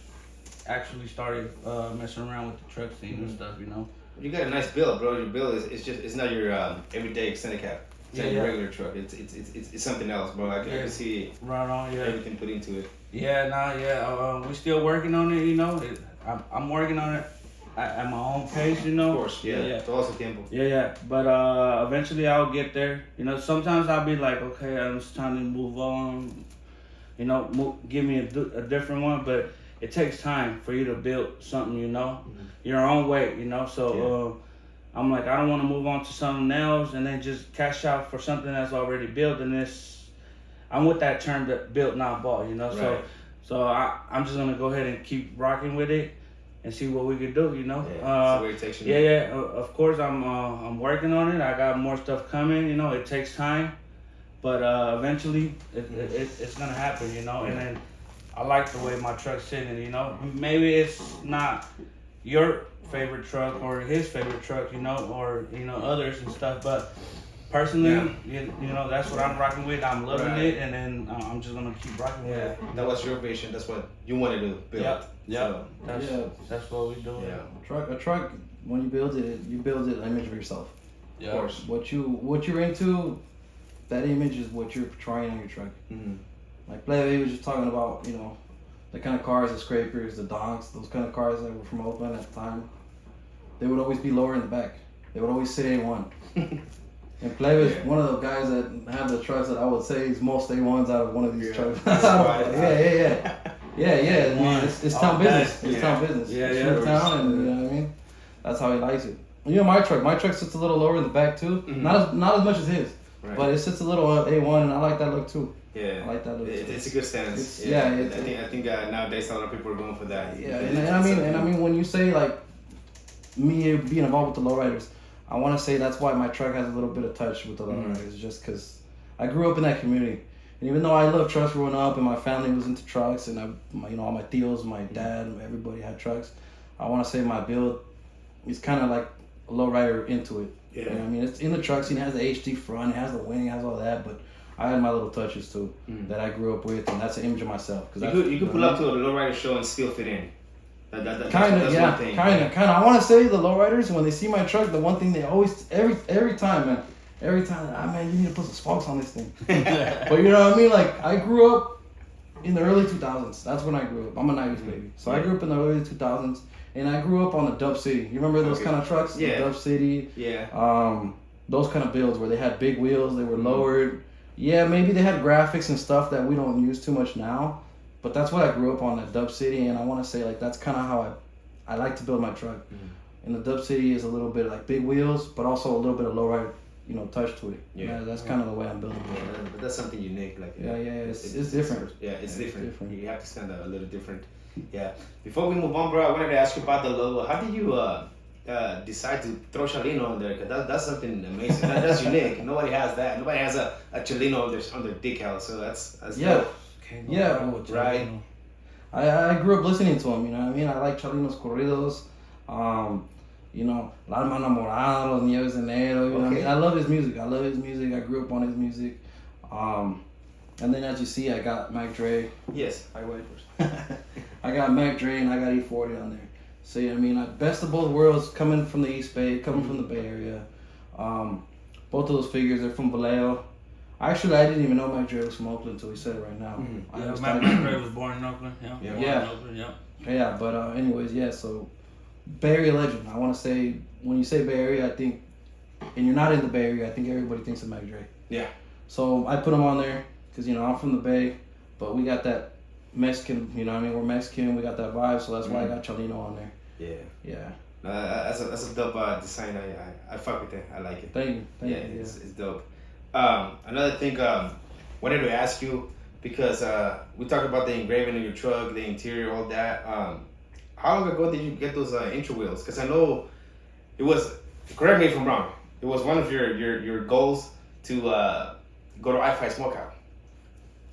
S3: actually started messing around with the truck scene and stuff, you know.
S1: You got a nice build, bro. Your build it's not your everyday extended cab. It's not your regular truck. It's something else, bro. I can see
S3: right on,
S1: everything put into it.
S3: We still working on it, you know. I'm working on it at my own pace, you know.
S1: Of course, yeah. Todo su tiempo.
S3: Yeah. But eventually I'll get there. You know, sometimes I'll be like, okay, it's time to move on. You know, give me a different one. But it takes time for you to build something, you know, your own way, you know. So I'm like, I don't want to move on to something else and then just cash out for something that's already built. And I'm with that term that built, not bought, you know.
S1: Right.
S3: So I'm just gonna go ahead and keep rocking with it and see what we can do, you know.
S1: Yeah, where it takes you.
S3: Of course, I'm working on it. I got more stuff coming, you know. It takes time, but eventually it's gonna happen, you know. And then I like the way my truck's sitting, you know. Maybe it's not your favorite truck or his favorite truck, you know, or you know others and stuff, but personally,
S1: Yeah.
S3: you know, that's what I'm rocking with. I'm loving
S1: Right.
S3: it, and then I'm just gonna keep rocking with it.
S1: That was your vision. That's what you wanted to build.
S3: Yep.
S1: So,
S3: That's what we doing.
S1: yeah.
S2: A truck. When you build it an image of yourself.
S1: Of course.
S2: What you're into, that image is what you're portraying on your truck.
S1: Mm-hmm.
S2: Like Plebe was just talking about, you know, the kind of cars, the scrapers, the donks, those kind of cars that were from Oakland at the time. They would always be lower in the back. They would always say A1. And Plebe is one of the guys that have the trucks that I would say is most A1s out of one of these trucks. Yeah. It's town business. It's town business. It's town, and you know what I mean. That's how he likes it. You know, my truck sits a little lower in the back too.
S1: Mm-hmm.
S2: Not as much as his, but it sits a little A1, and I like that look too.
S1: Yeah,
S2: I like that look.
S1: It's a good stance. I think nowadays a lot of people are going for that.
S2: Yeah, and I mean when you say like me being involved with the lowriders, I want to say that's why my truck has a little bit of touch with the lowriders, just because I grew up in that community. And even though I loved trucks growing up, and my family was into trucks, and all my tios, my dad, everybody had trucks, I want to say my build is kind of like a lowrider into it.
S1: Yeah.
S2: You know what I mean, it's in the trucks. It has the HD front, it has the wing, it has all that, but I had my little touches too that I grew up with, and that's an image of myself.
S1: You could pull up to a lowrider show and still fit in. That's
S2: kind of. I want to say the lowriders, when they see my truck, the one thing they always every time, man, man, you need to put some spokes on this thing. But you know what I mean? Like I grew up in the early 2000s. That's when I grew up. I'm a 90s baby, so I grew up in the early 2000s, and I grew up on the Dub City. You remember those kind of trucks?
S1: Yeah.
S2: The Dub City.
S1: Yeah.
S2: Those kind of builds where they had big wheels, they were lowered. Yeah, maybe they had graphics and stuff that we don't use too much now, but that's what I grew up on, that Dub City, and I want to say like that's kind of how I like to build my truck. And the Dub City is a little bit like big wheels, but also a little bit of lowrider, touch to it. Yeah, that's kind of the way I'm building it.
S1: But that's something unique. Like
S2: it's different.
S1: It's different. You have to stand out a little different. Yeah. Before we move on, bro, I wanted to ask you about the logo. How did you decide to throw Chalino on there? Because that's something amazing. That's unique. Nobody has that. Nobody has a Chalino on their decal. So that's dope. Right.
S2: I grew up listening to him. You know what I mean? I like Chalino's corridos. La Alma Enamorada, Los Nieves de Enero. You know what I mean? I love his music. I grew up on his music. And then as you see, I got Mac Dre.
S1: Yes.
S2: I got Mac Dre and I got E40 on there. So, you know what I mean? Best of both worlds, coming from the East Bay, coming from the Bay Area. Both of those figures are from Vallejo. Actually, I didn't even know Mac Dre was from Oakland until he said it right now.
S3: Mac Dre was born in Oakland.
S2: Yeah, but anyways, so Bay Area legend. I want to say, when you say Bay Area, I think, and you're not in the Bay Area, I think everybody thinks of Mac Dre.
S1: Yeah.
S2: So I put him on there because, I'm from the Bay, but we got that Mexican, we're Mexican, we got that vibe, so that's why I got Chalino on there. Yeah.
S1: That's a dope design. I fuck with it. I like it.
S2: Thank you.
S1: It's dope. Another thing, wanted to ask you, because we talked about the engraving of your truck, the interior, all that. How long ago did you get those intro wheels? Because I know it was, correct me if I'm wrong, it was one of your goals to go to I-5 Smokeout.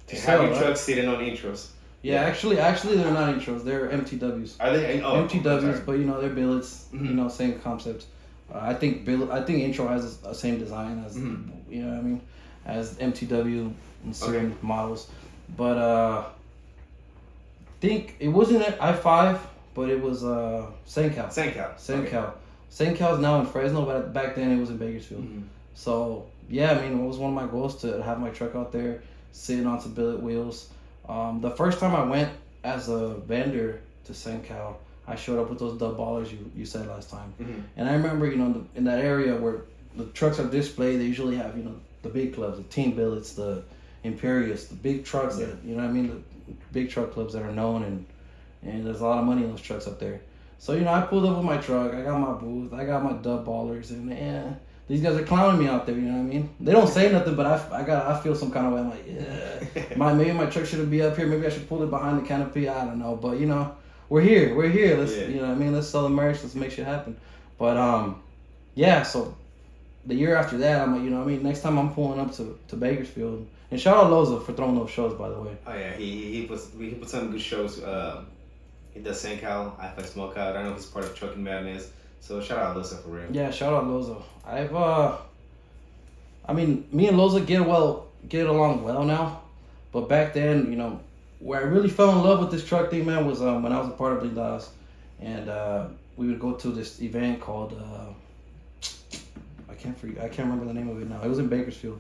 S1: To have your truck sitting on intros.
S2: Yeah, actually they're not intros. They're MTWs.
S1: Are they?
S2: MTWs, but they're billets. Same concept. I think intro has the same design as you know what I mean, as MTW and certain models. But I think it wasn't at I-5, but it was Sencal. Sencal's now in Fresno, but back then it was in Bakersfield. So yeah, it was one of my goals to have my truck out there sitting on some billet wheels. The first time I went as a vendor to Sencal, I showed up with those dub ballers you said last time. And I remember, in that area where the trucks are displayed, they usually have, the big clubs, the Team Billets, the Imperious, the big trucks that, the big truck clubs that are known, and there's a lot of money in those trucks up there. So, I pulled up with my truck, I got my booth, I got my dub ballers, and these guys are clowning me out there, you know what I mean? They don't say nothing, but I feel some kind of way. I'm like, maybe my truck shouldn't be up here. Maybe I should pull it behind the canopy. I don't know, but we're here. Let's, you know what I mean? Let's sell the merch. Let's make shit happen. But so the year after that, I'm like, you know what I mean? Next time I'm pulling up to Bakersfield, and shout out Loza for throwing those shows, by the way.
S1: Oh yeah, he put some good shows. He does Sencal, I-5 Smokeout. I know he's part of Trucking Madness. So shout out Loza for real.
S2: Yeah, shout out Loza. I mean, me and Loza get along well now, but back then, you know, where I really fell in love with this truck thing, man, was when I was a part of Blindados, and we would go to this event called I can't remember the name of it now. It was in Bakersfield.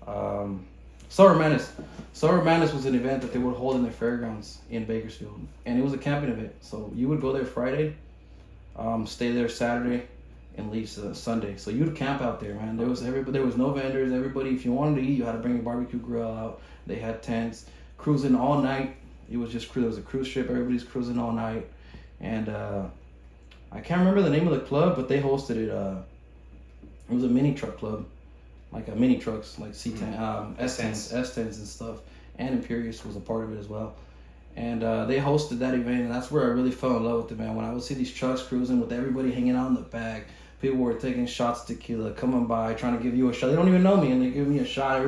S2: Summer Madness. Summer Madness was an event that they would hold in the fairgrounds in Bakersfield, and it was a camping event. So you would go there Friday, stay there Saturday, and leave Sunday. So you'd camp out there, man. There was no vendors. Everybody, if you wanted to eat, you had to bring your barbecue grill out. They had tents, cruising all night. It was just there was a cruise ship. Everybody's cruising all night, and I can't remember the name of the club, but they hosted it. It was a mini truck club, like a mini trucks, like C10, S10s and stuff. And Imperius was a part of it as well. And they hosted that event, and that's where I really fell in love with it, man. When I would see these trucks cruising with everybody hanging out in the back, people were taking shots of tequila, coming by, trying to give you a shot. They don't even know me, and they give me a shot.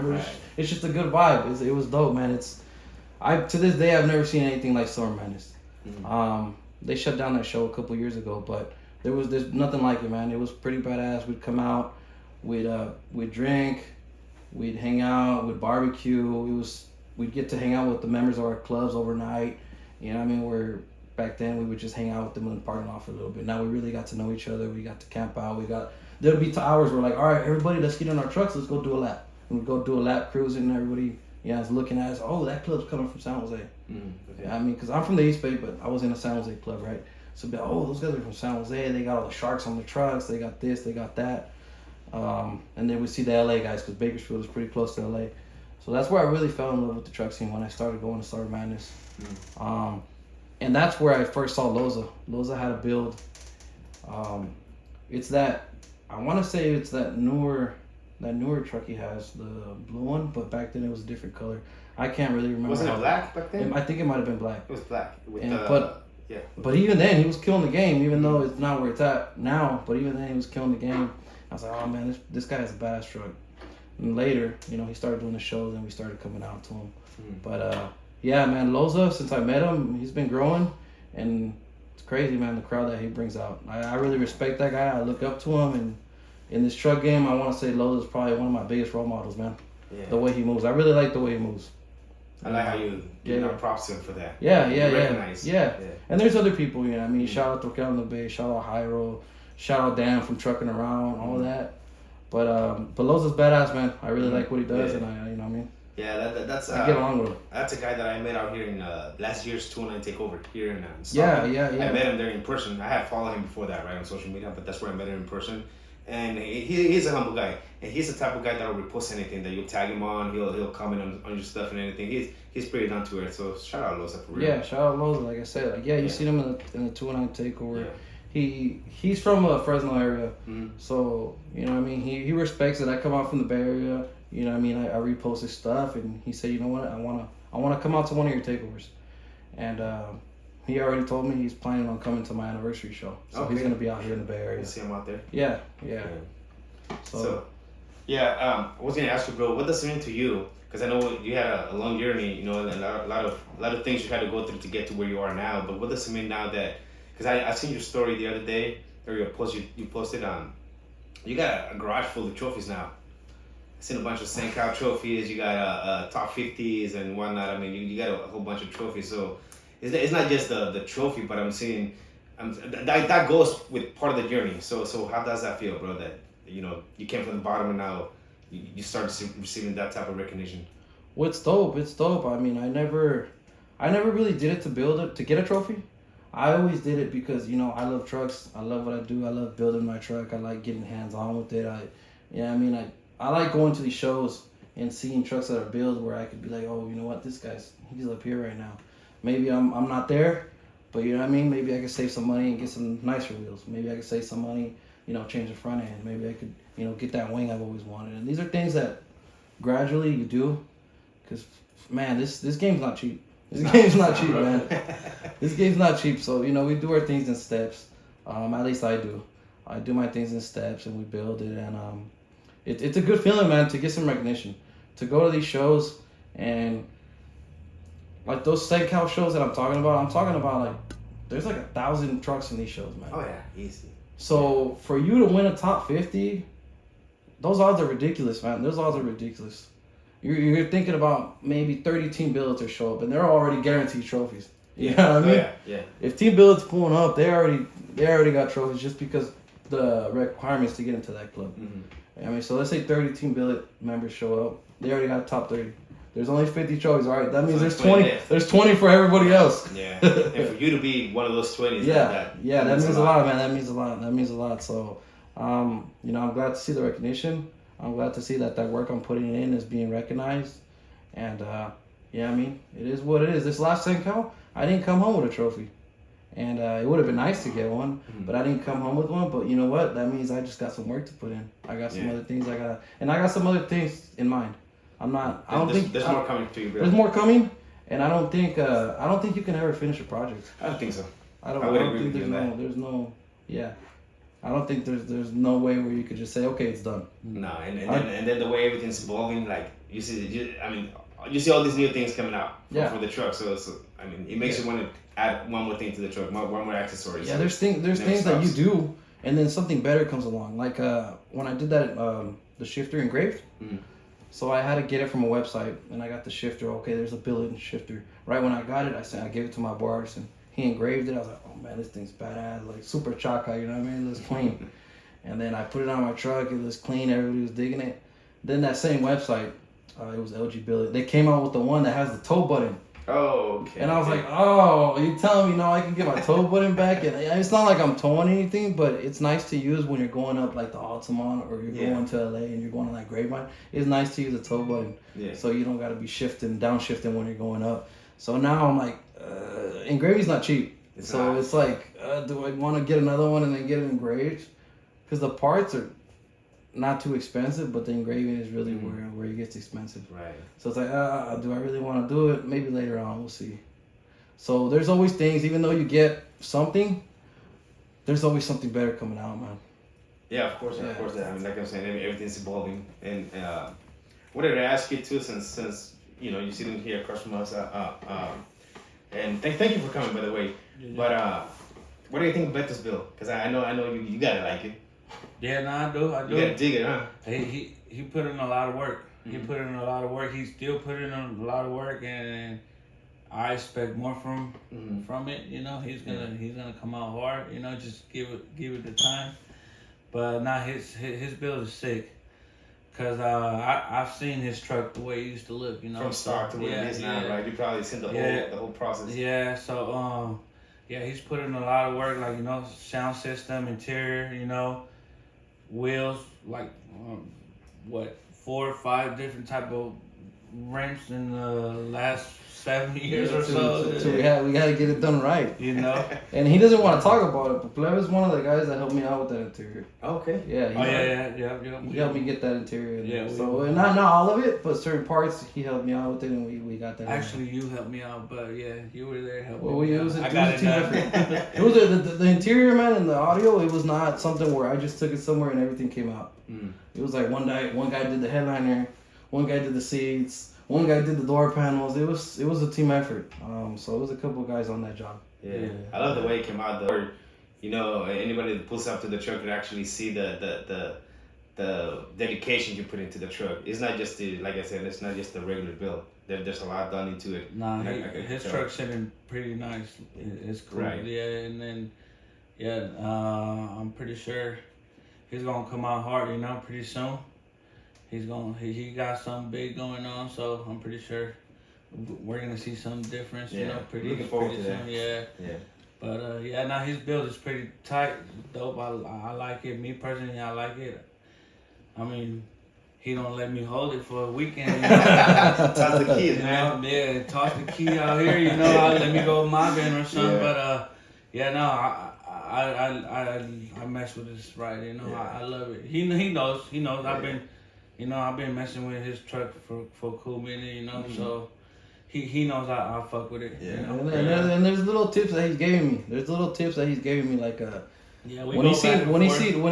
S2: It's just a good vibe. It was dope, man. To this day, I've never seen anything like Summer Madness. Mm-hmm. They shut down that show a couple years ago, but there's nothing like it, man. It was pretty badass. We'd come out, we'd drink, we'd hang out, we'd barbecue. We'd get to hang out with the members of our clubs overnight. You know what I mean? Where back then we would just hang out with them in the parking lot for a little bit. Now we really got to know each other. We got to camp out. There'll be hours where like, all right, everybody, let's get in our trucks. Let's go do a lap. And we'd go do a lap cruising, and everybody, is looking at us. Oh, that club's coming from San Jose. Okay. I mean, because I'm from the East Bay, but I was in a San Jose club, right? So, those guys are from San Jose. They got all the sharks on the trucks. They got this, they got that. And then we see the LA guys, because Bakersfield is pretty close to LA. So that's where I really fell in love with the truck scene, when I started going to Summer Madness. And that's where I first saw Loza. Loza had a build. It's that, I want to say it's that newer truck he has, the blue one, but back then it was a different color. I can't really remember.
S1: Wasn't it black back then?
S2: I think it might have been black.
S1: It was black.
S2: But even then, he was killing the game, even though it's not where it's at now. But even then, he was killing the game. I was like, oh man, this guy has a badass truck. And later, he started doing the shows, and we started coming out to him. But yeah, man, Loza, since I met him, he's been growing, and it's crazy, man, the crowd that he brings out. I really respect that guy. I look up to him, and in this truck game, I want to say Loza's probably one of my biggest role models, man. Yeah. The way he moves, I really like the way he moves.
S1: I like how you give props to him for that.
S2: Yeah. And there's other people, shout out to Norcal in the Bay, shout out Jairo, shout out Dan from Trucking Around, all that. But Loza's badass, man. I really like what he does, and I, you know what I mean?
S1: Yeah, that's
S2: I get along with him.
S1: That's a guy that I met out here in last year's 209 Takeover here in Stockton.
S2: Yeah.
S1: I met him there in person. I had followed him before that, right, on social media, but that's where I met him in person. And he's a humble guy, and he's the type of guy that'll repost anything that you tag him on. He'll comment on your stuff and anything. He's pretty down to earth. So shout out Loza for real.
S2: Yeah, shout out Loza. Like I said, you seen him in the 209 Takeover. Yeah. He's from a Fresno area, so you know what I mean. He respects it. I come out from the Bay Area. You know what I mean. I repost his stuff, and he said, you know what, I wanna come out to one of your takeovers, and he already told me he's planning on coming to my anniversary show. So he's gonna be out here in the Bay Area.
S1: You see him out there?
S2: Yeah.
S1: I was gonna ask you, bro, what does it mean to you? Because I know you had a long journey, and a lot of things you had to go through to get to where you are now. But what does it mean now that? Because I seen your story the other day, or your post you posted on. You got a garage full of trophies now. I seen a bunch of NorCal trophies. You got top 50s and whatnot. I mean, you got a whole bunch of trophies. So it's not just the trophy, but I'm seeing that goes with part of the journey. So how does that feel, bro? That you came from the bottom and now you start receiving that type of recognition.
S2: Well, it's dope. I mean, I never really did it to get a trophy. I always did it because I love trucks. I love what I do. I love building my truck. I like getting hands on with it. I like going to these shows and seeing trucks that are built where I could be like, oh, you know what, he's up here right now. Maybe I'm not there, but you know what I mean? Maybe I could save some money and get some nicer wheels. Maybe I could save some money, change the front end. Maybe I could, get that wing I've always wanted. And these are things that gradually you do, because, man, this game's not cheap. This game's not cheap, man. This game's not cheap. So, we do our things in steps. At least I do. I do my things in steps, and we build it. And it's a good feeling, man, to get some recognition. To go to these shows and, like, those NorCal shows that I'm talking about, like, there's like 1,000 trucks in these shows, man.
S1: Oh, yeah, easy.
S2: So, for you to win a top 50, those odds are ridiculous, man. Those odds are ridiculous. You're thinking about maybe 30 Team Billets show up, and they're already guaranteed trophies. You know what I mean?
S1: Yeah.
S2: If Team Billets pulling up, they already got trophies just because the requirements to get into that club. I mean, so let's say 30 Team Billet members show up. They already got top 30. There's only 50 trophies. All right, that means there's 20. There's 20 for everybody else.
S1: Yeah, and for you to be one of those 20s.
S2: That means a lot, man. That means a lot. So, I'm glad to see the recognition. I'm glad to see that work I'm putting in is being recognized. And, I mean, it is what it is. This last NorCal, I didn't come home with a trophy. And it would have been nice to get one, but I didn't come home with one. But you know what? That means I just got some work to put in. I got some other things I got some other things in mind. I don't think
S1: there's more coming to you, bro.
S2: There's more coming, and I don't think you can ever finish a project.
S1: I don't think so.
S2: I don't think I don't think there's no way where you could just say, okay, it's done.
S1: No, and then the way everything's evolving, like you see all these new things coming out for the truck. So it makes you want to add one more thing to the truck, one more accessories.
S2: Yeah, there's things that you do, and then something better comes along. Like when I did that, the shifter engraved. So I had to get it from a website, and I got the shifter. Okay, there's a billet and shifter. Right when I got it, I gave it to my bar artist, he engraved it. I was like, oh man, this thing's badass, like super chaka, you know what I mean? It looks clean. And then I put it on my truck. It was clean. Everybody was digging it. Then that same website, it was LG Billet. They came out with the one that has the toe button.
S1: Oh, okay.
S2: And I was like, oh, you telling me no, I can get my toe button back? And it's not like I'm towing anything, but it's nice to use when you're going up like the Altamont or you're going to LA and you're going to like Grapevine. It's nice to use a toe button. Yeah. So you don't got to be downshifting when you're going up. So now I'm like, engraving's not cheap. It's like, do I want to get another one and then get it engraved? Because the parts are not too expensive, but the engraving is really where it gets expensive. Right. So it's like, do I really want to do it? Maybe later on, we'll see. So there's always things, even though you get something, there's always something better coming out, man.
S1: Yeah, of course. Of course. I mean, like I'm saying, everything's evolving. And wanted to ask you too, since you're sitting here across from us, and thank you for coming, by the way. Yeah. But what do you think of Beto's bill? Because I know you gotta like it.
S3: Yeah, no, I do.
S1: You gotta dig it, huh?
S3: He put in a lot of work. He put in a lot of work. He's still putting in a lot of work, and I expect more from it. He's gonna come out hard. Just give it the time. But now his build is sick. Cause I've seen his truck the way it used to look.
S1: From start to where it is now, right? You probably seen the whole process.
S3: Yeah. So he's put in a lot of work. Like sound system, interior. Wheels, like 4 or 5 different type of rims in the last 7 years or so.
S2: So we got to get it done right. And he doesn't want to talk about it, but Pleb is one of the guys that helped me out with that interior.
S1: Okay.
S3: Yeah.
S2: He helped me get that interior. Yeah. So not all of it, but certain parts he helped me out with it, and we got that.
S3: Actually, you helped me out, but you were there helping.
S2: Well, it was a team effort. It was the interior, man, and the audio. It was not something where I just took it somewhere and everything came out. It was like one guy did the headliner, one guy did the seats. One guy did the door panels. It was a team effort. So it was a couple of guys on that job.
S1: Yeah. I love the way it came out. Anybody that pulls up to the truck could actually see the dedication you put into the truck. It's not just like I said, it's not just the regular build. There's a lot done into it.
S3: Nah, his truck's sitting pretty nice. It's cool. Right. Yeah, and then I'm pretty sure he's gonna come out hard. Pretty soon. He got something big going on, so I'm pretty sure we're gonna see some difference. Pretty
S1: looking forward to
S3: soon.
S1: that.
S3: Yeah. But now his build is pretty tight, dope. I like it. Me personally, I like it. I mean, he don't let me hold it for a weekend.
S1: Toss the keys, man.
S3: Yeah, toss the key out here. I'll let me go with my van or something. But I mess with this right. I love it. He knows. I've been messing with his truck for a cool minute, so he knows I fuck with it.
S2: Yeah. And there's little tips that he's giving me. Like when he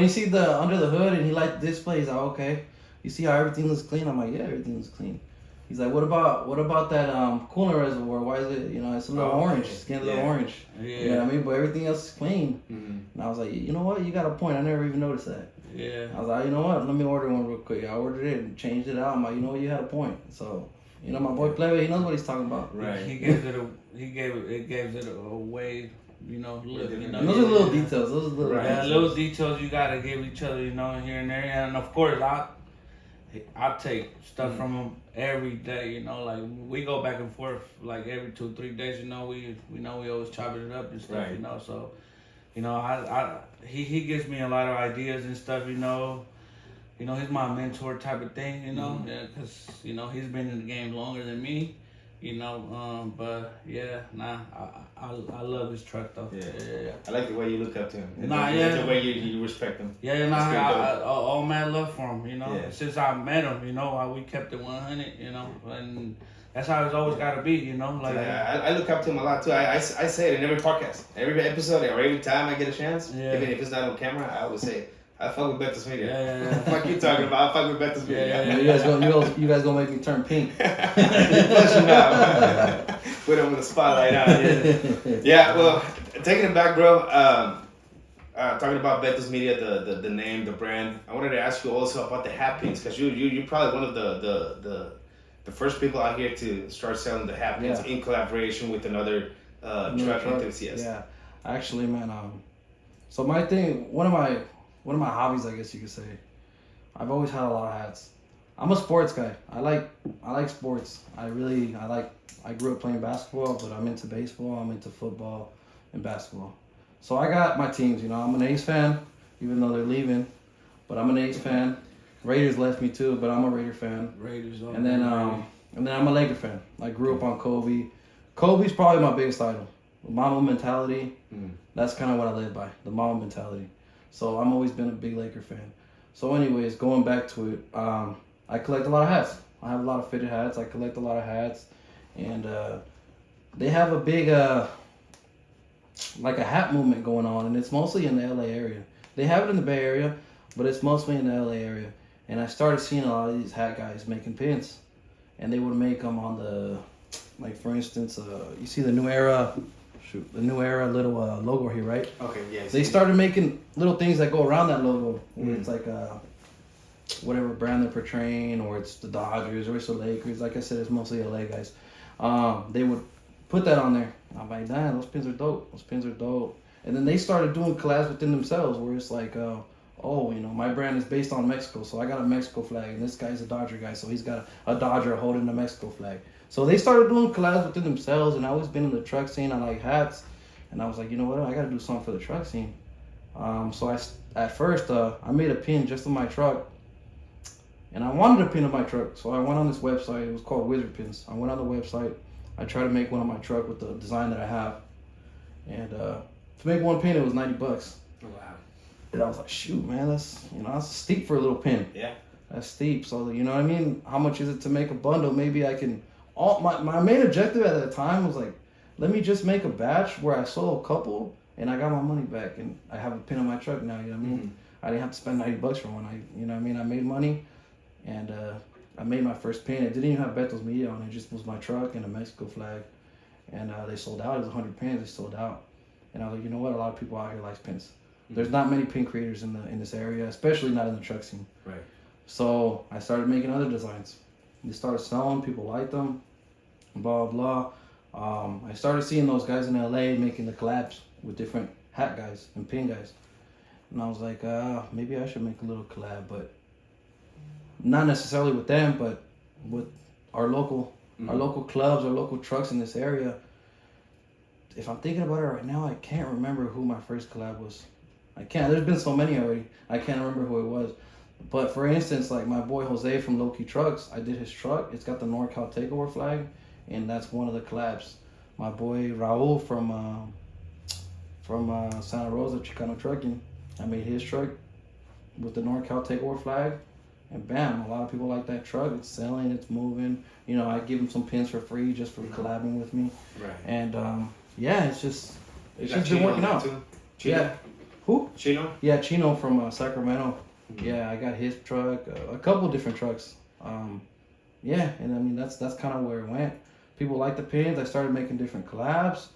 S2: see the under the hood and he liked the display, he's like, okay, you see how everything looks clean? I'm like, yeah, everything looks clean. He's like, what about that coolant reservoir? Why is it, it's a little orange. It's getting a little orange. Yeah. You know what I mean? But everything else is clean. And I was like, you know what? You got a point. I never even noticed that.
S3: Yeah.
S2: I was like, you know what? Let me order one real quick. I ordered it and changed it out. I'm like, you know what? You had a point. So, you know, my boy Plebe, he knows what he's talking about.
S1: Right.
S3: He gave it a way. You know, look, you know,
S2: And those are little details. Those are little
S1: Right.
S3: Yeah,
S2: details.
S3: little details you gotta give each other, you know, here and there. And of course, I take stuff from him every day, you know, like we go back and forth like every 2-3 days, you know, we always chopping it up and stuff,
S1: Right.
S3: you know, so, you know, he gives me a lot of ideas and stuff, you know, he's my mentor type of thing, you know, yeah, cause, you know, he's been in the game longer than me, you know, but yeah, I love his truck though.
S1: Yeah. I like the way you look up to him. And the way you respect him.
S3: Yeah,
S1: That's
S3: all mad love for him, you know.
S1: Yeah.
S3: Since I met him, you know, we kept it 100, you know, and that's how it's always got to be, you know. Like
S1: I look up to him a lot too. I say it in every podcast, every episode, or every time I get a chance, even if it's not on camera, I always say, I fuck with Beto's media.
S3: Yeah.
S1: Fuck you talking about? I fuck with Beto's media.
S2: Yeah, you guys gonna make me turn pink.
S1: Plus you now. Put him in the spotlight out. Yeah. Well, taking it back, bro. Talking about Beto's media, the name, the brand. I wanted to ask you also about the hat pins, because you're probably one of the first people out here to start selling the hat pins in collaboration with another truck enthusiast.
S2: Yeah, actually, man. So my thing, one of my hobbies, I guess you could say, I've always had a lot of hats. I'm a sports guy. I like sports. I grew up playing basketball, but I'm into baseball, I'm into football and basketball. So I got my teams, you know. I'm an A's fan, even though they're leaving, but I'm an A's fan. Raiders left me too, but I'm a Raider fan.
S3: Raiders.
S2: And then I'm a Laker fan. I grew up on Kobe. Kobe's probably my biggest idol. The Mamba mentality, that's kind of what I live by, the Mamba mentality. So I've always been a big Laker fan. So anyways, going back to it, I collect a lot of hats. I have a lot of fitted hats. I collect a lot of hats. And they have a big, like a hat movement going on, and it's mostly in the LA area. They have it in the Bay Area, but it's mostly in the LA area. And I started seeing a lot of these hat guys making pins. And they would make them on the, like for instance, you see the New Era little logo here, right?
S1: Okay, yeah.
S2: They started making little things that go around that logo, where it's like whatever brand they're portraying, or it's the Dodgers, or it's the Lakers. Like I said, it's mostly LA guys. They would put that on there. I'm like, damn, those pins are dope. And then they started doing collabs within themselves, where it's like, oh, you know, my brand is based on Mexico, so I got a Mexico flag, and this guy's a Dodger guy, so he's got a Dodger holding the Mexico flag. So they started doing collabs within themselves, and I always been in the truck scene. I like hats, and I was like, you know what, I got to do something for the truck scene. So at first I made a pin just on my truck, and I wanted a pin on my truck, so I went on this website. It was called Wizard Pins. I went on the website. I tried to make one on my truck with the design that I have, and to make one pin, it was $90.
S1: Oh, wow.
S2: And I was like, shoot, man, that's steep for a little pin.
S1: Yeah.
S2: That's steep. So, you know what I mean? How much is it to make a bundle? Maybe I can... My main objective at that time was like, let me just make a batch where I sold a couple and I got my money back and I have a pin on my truck now, you know what I mean? I didn't have to spend $90 for one. You know what I mean? I made money and I made my first pin. It didn't even have Beto's media on it. It just was my truck and a Mexico flag. And they sold out. It was 100 pins. They sold out. And I was like, you know what? A lot of people out here likes pins. There's not many pin creators in this area, especially not in the truck scene.
S1: Right.
S2: So I started making other designs. They started selling. People liked them. Blah blah. I started seeing those guys in LA making the collabs with different hat guys and pin guys, and I was like, maybe I should make a little collab, but not necessarily with them, but with our local clubs, our local trucks in this area. If I'm thinking about it right now, I can't remember who my first collab was. I can't. There's been so many already. I can't remember who it was. But for instance, like my boy Jose from Low Key Trucks, I did his truck. It's got the NorCal Takeover flag, and that's one of the collabs. My boy Raul from Santa Rosa Chicano Trucking, I made his truck with the NorCal Takeover flag, and bam, a lot of people like that truck. It's selling, it's moving. You know, I give him some pins for free just for collabing with me.
S1: Right.
S2: And yeah, it's just been working out.
S1: Chino?
S2: Yeah. Who?
S1: Chino?
S2: Yeah, Chino from Sacramento. Yeah, I got his truck, a couple different trucks. Yeah, and I mean that's kind of where it went. People liked the pins. I started making different collabs.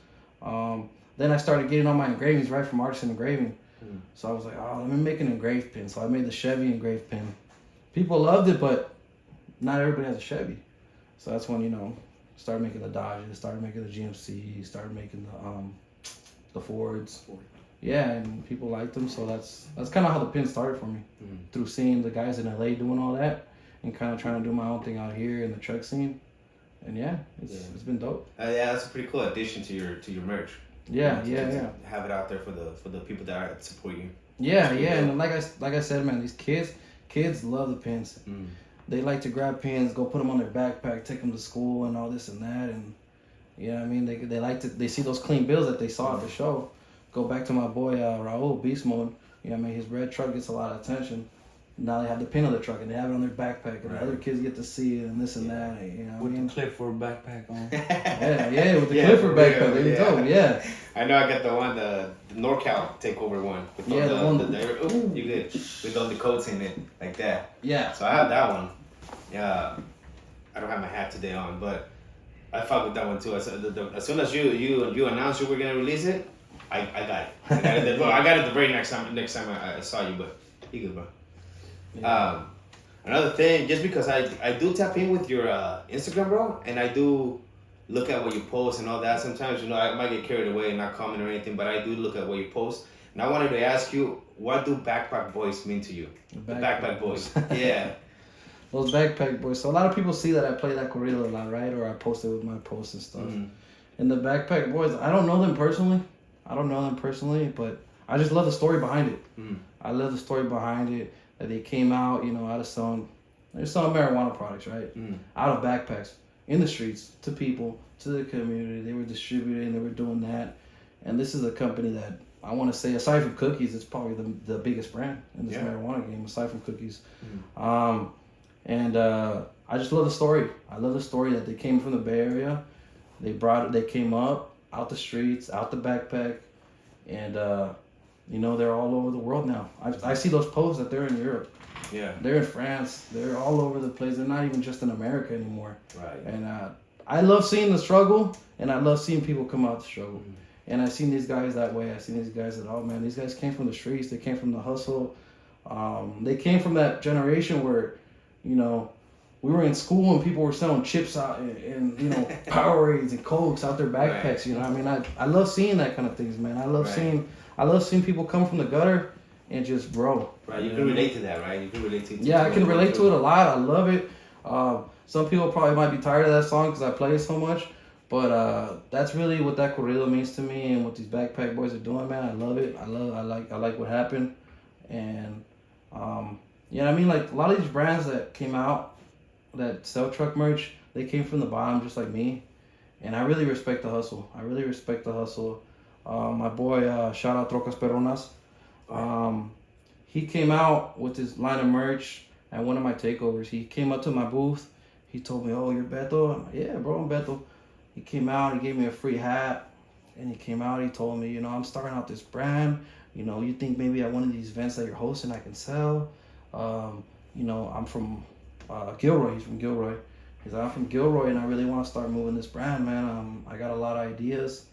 S2: Then I started getting all my engravings right from Artisan Engraving. So I was like, oh, let me make an engraved pin. So I made the Chevy engraved pin. People loved it, but not everybody has a Chevy. So that's when, you know, started making the Dodges, started making the GMC, started making the Fords. Yeah, and people liked them, so that's kind of how the pin started for me. Through seeing the guys in LA doing all that, and kind of trying to do my own thing out here in the truck scene. And yeah, it's been dope.
S1: Yeah, that's a pretty cool addition to your merch.
S2: Yeah,
S1: to have it out there for the people that support you.
S2: Yeah, and like I said, man, these kids love the pins. They like to grab pins, go put them on their backpack, take them to school, and all this and that, and you know what I mean. They see those clean bills that they saw at the show. Go back to my boy Raul Beast Mode. You know what I mean. His red truck gets a lot of attention. Now they have the pin on the truck and they have it on their backpack, and the other kids get to see it and this and that. You know what I mean?
S3: With the Clifford backpack on.
S2: yeah, with the Clifford backpack. There you go. Yeah.
S1: I know I got the one, the NorCal Takeover one. With you good. With all the coats in it, like that.
S2: Yeah.
S1: So I have that one. Yeah. I don't have my hat today on, but I fuck with that one too. As soon as you announced you were gonna release it, I got it. I got it the very next time I saw you, but you good, bro. Yeah. Another thing, just because I do tap in with your Instagram, bro, and I do look at what you post and all that. Sometimes, you know, I might get carried away and not comment or anything, but I do look at what you post. And I wanted to ask you, what do Backpack Boys mean to you? The Backpack Boys. Yeah.
S2: Those Backpack Boys. So a lot of people see that I play that corrido a lot, right? Or I post it with my posts and stuff. And the Backpack Boys, I don't know them personally, but I just love the story behind it. I love the story behind it. That they came out, you know, out of they're selling marijuana products, right? Out of backpacks, in the streets, to people, to the community. They were distributing, they were doing that. And this is a company that I want to say, aside from cookies, it's probably the biggest brand in this marijuana game, aside from cookies. I just love the story. I love the story that they came from the Bay Area. They came up, out the streets, out the backpack, and you know, they're all over the world now. I see those posts that they're in Europe. Yeah. They're in France. They're all over the place. They're not even just in America anymore. Right. And I love seeing the struggle, and I love seeing people come out the struggle. And I've seen these guys that way. I've seen these guys that, oh man, these guys came from the streets. They came from the hustle. They came from that generation where, you know, we were in school and people were selling chips out and you know, Powerades and Cokes out their backpacks. Right. You know what I mean? I love seeing that kind of things, man. I love seeing people come from the gutter and just grow. Right, you can relate to that, right? You can relate to it. Yeah, I can relate to it a lot. I love it. Some people probably might be tired of that song because I play it so much, but that's really what that corrido means to me and what these Backpack Boys are doing, man. I love it. I like what happened, and yeah, I mean, like a lot of these brands that came out that sell truck merch, they came from the bottom just like me, and I really respect the hustle. My boy, shout out Trocas Peronas. He came out with his line of merch at one of my takeovers. He came up to my booth. He told me, "Oh, you're Beto?" I'm like, "Yeah, bro, I'm Beto." He came out. He gave me a free hat, and he came out. He told me, "You know, I'm starting out this brand. You know, you think maybe at one of these events that you're hosting, I can sell. You know, I'm from Gilroy." He's from Gilroy. He's like, "I'm from Gilroy, and I really want to start moving this brand, man. I got a lot of ideas."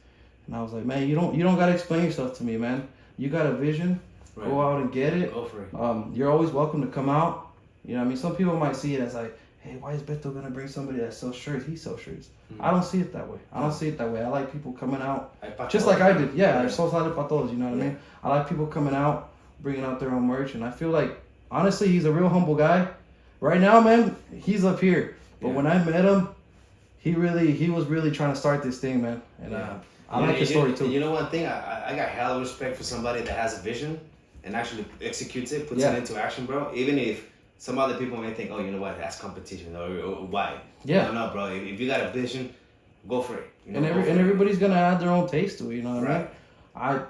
S2: And I was like, "Man, you don't gotta explain yourself to me, man. You got a vision. Right. Go out and get it. Go for it. You're always welcome to come out. You know what I mean? Some people might see it as like, hey, why is Beto gonna bring somebody that sells shirts? He sells shirts. I don't see it that way. I like people coming out just like I did. Yeah, I saw Sale para Todos, you know what I mean? I like people coming out, bringing out their own merch, and I feel like, honestly, he's a real humble guy. Right now, man, he's up here. But when I met him, he was really trying to start this thing, man. And I like his story too.
S1: You know one thing? I got hella respect for somebody that has a vision and actually executes it, puts it into action, bro. Even if some other people may think, oh, you know what, that's competition, or why? Yeah. No, bro. If you got a vision, go for it. You know,
S2: and everybody's gonna add their own taste to it. You know what I mean?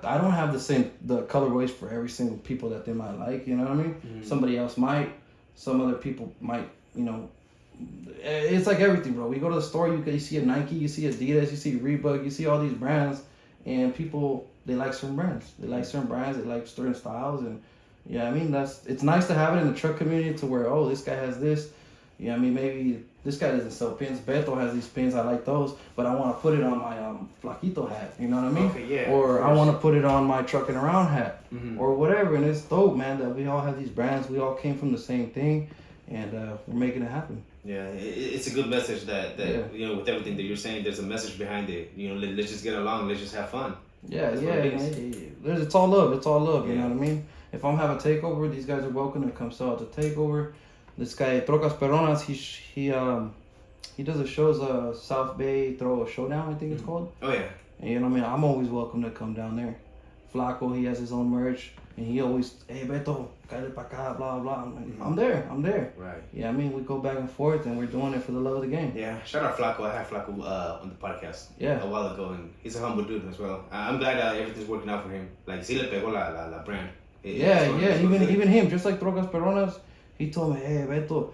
S2: I don't have the colorways for every single people that they might like. You know what I mean? Somebody else might. Some other people might. You know, it's like everything, bro. We go to the store, you see a Nike, you see Adidas, you see Reebok, you see all these brands, and people, they like certain brands. They like certain styles, and yeah, I mean, it's nice to have it in the truck community to where, oh, this guy has this, You know what I mean? Maybe this guy doesn't sell pins. Beto has these pins. I like those, but I want to put it on my Flaquito hat. You know what I mean?
S1: Okay, yeah.
S2: Or I want to put it on my trucking around hat,
S1: Mhm.
S2: or whatever. And it's dope, man. That we all have these brands. We all came from the same thing, and we're making it happen.
S1: Yeah, it's a good message that
S2: Yeah.
S1: you know, with everything that you're saying, there's a message behind it. You know, let's just get along, let's just have fun.
S2: Yeah,
S1: That's
S2: yeah.
S1: what it is.
S2: It's all love. It's all love. You
S1: Yeah.
S2: know what I mean? If I'm having a takeover, these guys are welcome to come sell at the takeover. This guy Trocas Perronas, he does the shows. South Bay Throw a Showdown, I think it's called.
S1: Oh yeah.
S2: And you know what I mean? I'm always welcome to come down there. Flaco, he has his own merch, and he always, hey Beto, cállate pa' acá, blah blah. I'm like, I'm there.
S1: Right.
S2: Yeah, I mean, we go back and forth, and we're doing it for the love of the game.
S1: Yeah. Shout out Flaco. I had Flaco on the podcast a while ago, and he's a humble dude as well. I'm glad everything's working out for him. Like, sí le pegó la brand.
S2: Even him, just like Trocas Perronas, he told me, hey Beto,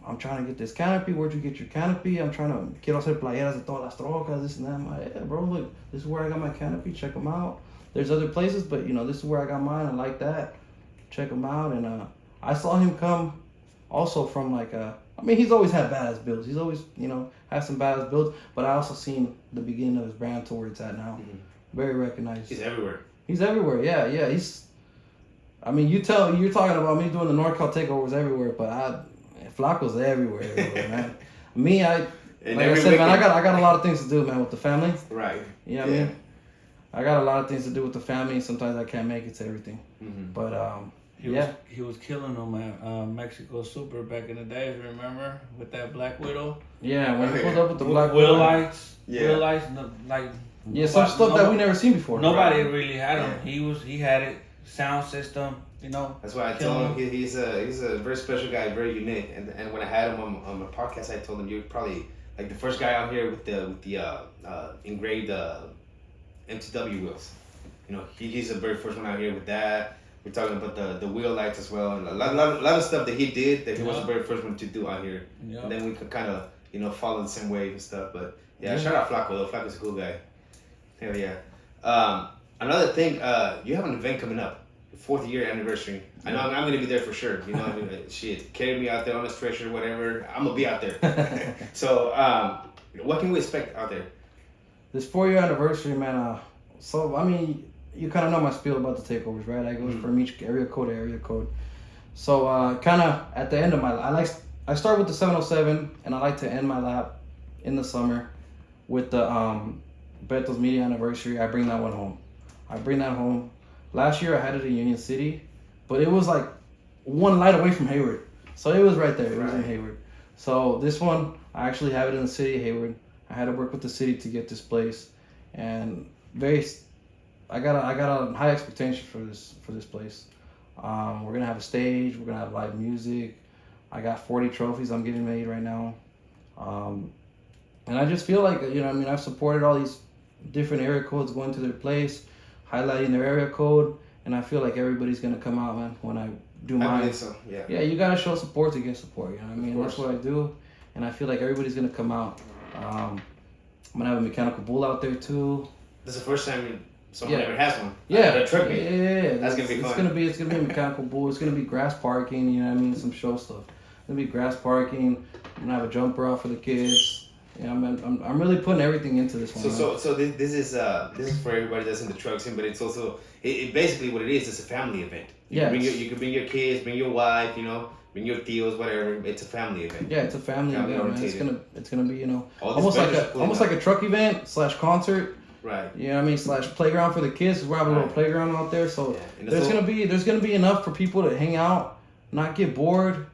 S2: I'm trying to get this canopy. Where'd you get your canopy? Quiero hacer playeras de todas las trocas, this and that. I'm like, yeah, bro, look, this is where I got my canopy. Check them out. There's other places, but, you know, this is where I got mine. I like that. Check them out. And I saw him come also from, like, I mean, he's always had badass builds. He's always, you know, had some badass builds. But I also seen the beginning of his brand to where it's at now.
S1: Mhm.
S2: Very recognized.
S1: He's everywhere.
S2: He's everywhere, yeah. I mean, you're talking about me doing the NorCal Takeovers everywhere, but Flaco's everywhere, man. Me, like I said, man, I got a lot of things to do, man, with the family.
S1: Right.
S2: You know what I mean? I got a lot of things to do with the family. Sometimes I can't make it to everything.
S1: Mm-hmm.
S2: But,
S3: He was killing them at Mexico Super back in the days, remember? With that Black Widow.
S2: Yeah, when he pulled up with the Black
S3: Wheel
S2: Widow.
S3: lights.
S1: Yeah.
S3: Wheel lights, like...
S2: Yeah, some stuff that we never seen before.
S3: Nobody really had him. He had it. Sound system, you know.
S1: That's why I told him he's a very special guy, very unique. And when I had him on my podcast, I told him you're probably like the first guy out here with the engraved MTW wheels. You know, he's the very first one out here with that. We're talking about the wheel lights as well, and a lot of stuff that he did that he was the very first one to do out here.
S3: Yeah.
S1: And then we could kind of, you know, follow the same wave and stuff. But yeah, shout out Flaco though. Flaco's a cool guy. Hell yeah. Another thing, you have an event coming up, your 4th year anniversary. I know I'm gonna be there for sure. You know, I mean, shit, carry me out there on a stretcher, whatever. I'm gonna be out there. So, what can we expect out there?
S2: This 4-year anniversary, man. So I mean, you kind of know my spiel about the takeovers, right? I go from each area code to area code. So kind of at the end of I start with the 707, and I like to end my lap in the summer with the Beto's media anniversary. I bring that one home. Last year I had it in Union City, but it was like one light away from Hayward. So it was right there. It was in Hayward. So this one, I actually have it in the city of Hayward. I had to work with the city to get this place, and I got a high expectation for this place. We're gonna have a stage. We're gonna have live music. I got 40 trophies I'm getting made right now, and I just feel like, you know, I mean, I've supported all these different area codes going to their place, highlighting their area code, and I feel like everybody's gonna come out, man, when I do mine.
S1: I believe so. Yeah.
S2: Yeah, you gotta show support to get support. You know what I mean? That's what I do, and I feel like everybody's gonna come out. I'm gonna have a mechanical bull out there too.
S1: This is the first time someone ever has one.
S2: Yeah,
S1: a truck meet.
S2: Yeah.
S1: That's gonna be fun.
S2: It's gonna be a mechanical bull. It's gonna be grass parking. You know what I mean? Some show stuff. It's gonna be grass parking. I'm gonna have a jumper out for the kids. Yeah, I'm really putting everything into this one.
S1: So this is for everybody that's in the truck scene, but it's also it basically what it is. It's a family event. You can bring your kids, bring your wife, you know, bring your tios, whatever. It's a family event.
S2: Yeah, it's a family event, man. It's gonna be, you know, almost
S1: like
S2: like a truck event / concert.
S1: Right.
S2: You know what I mean? / playground for the kids. We're having a little playground out there, so there's gonna be enough for people to hang out, not get bored,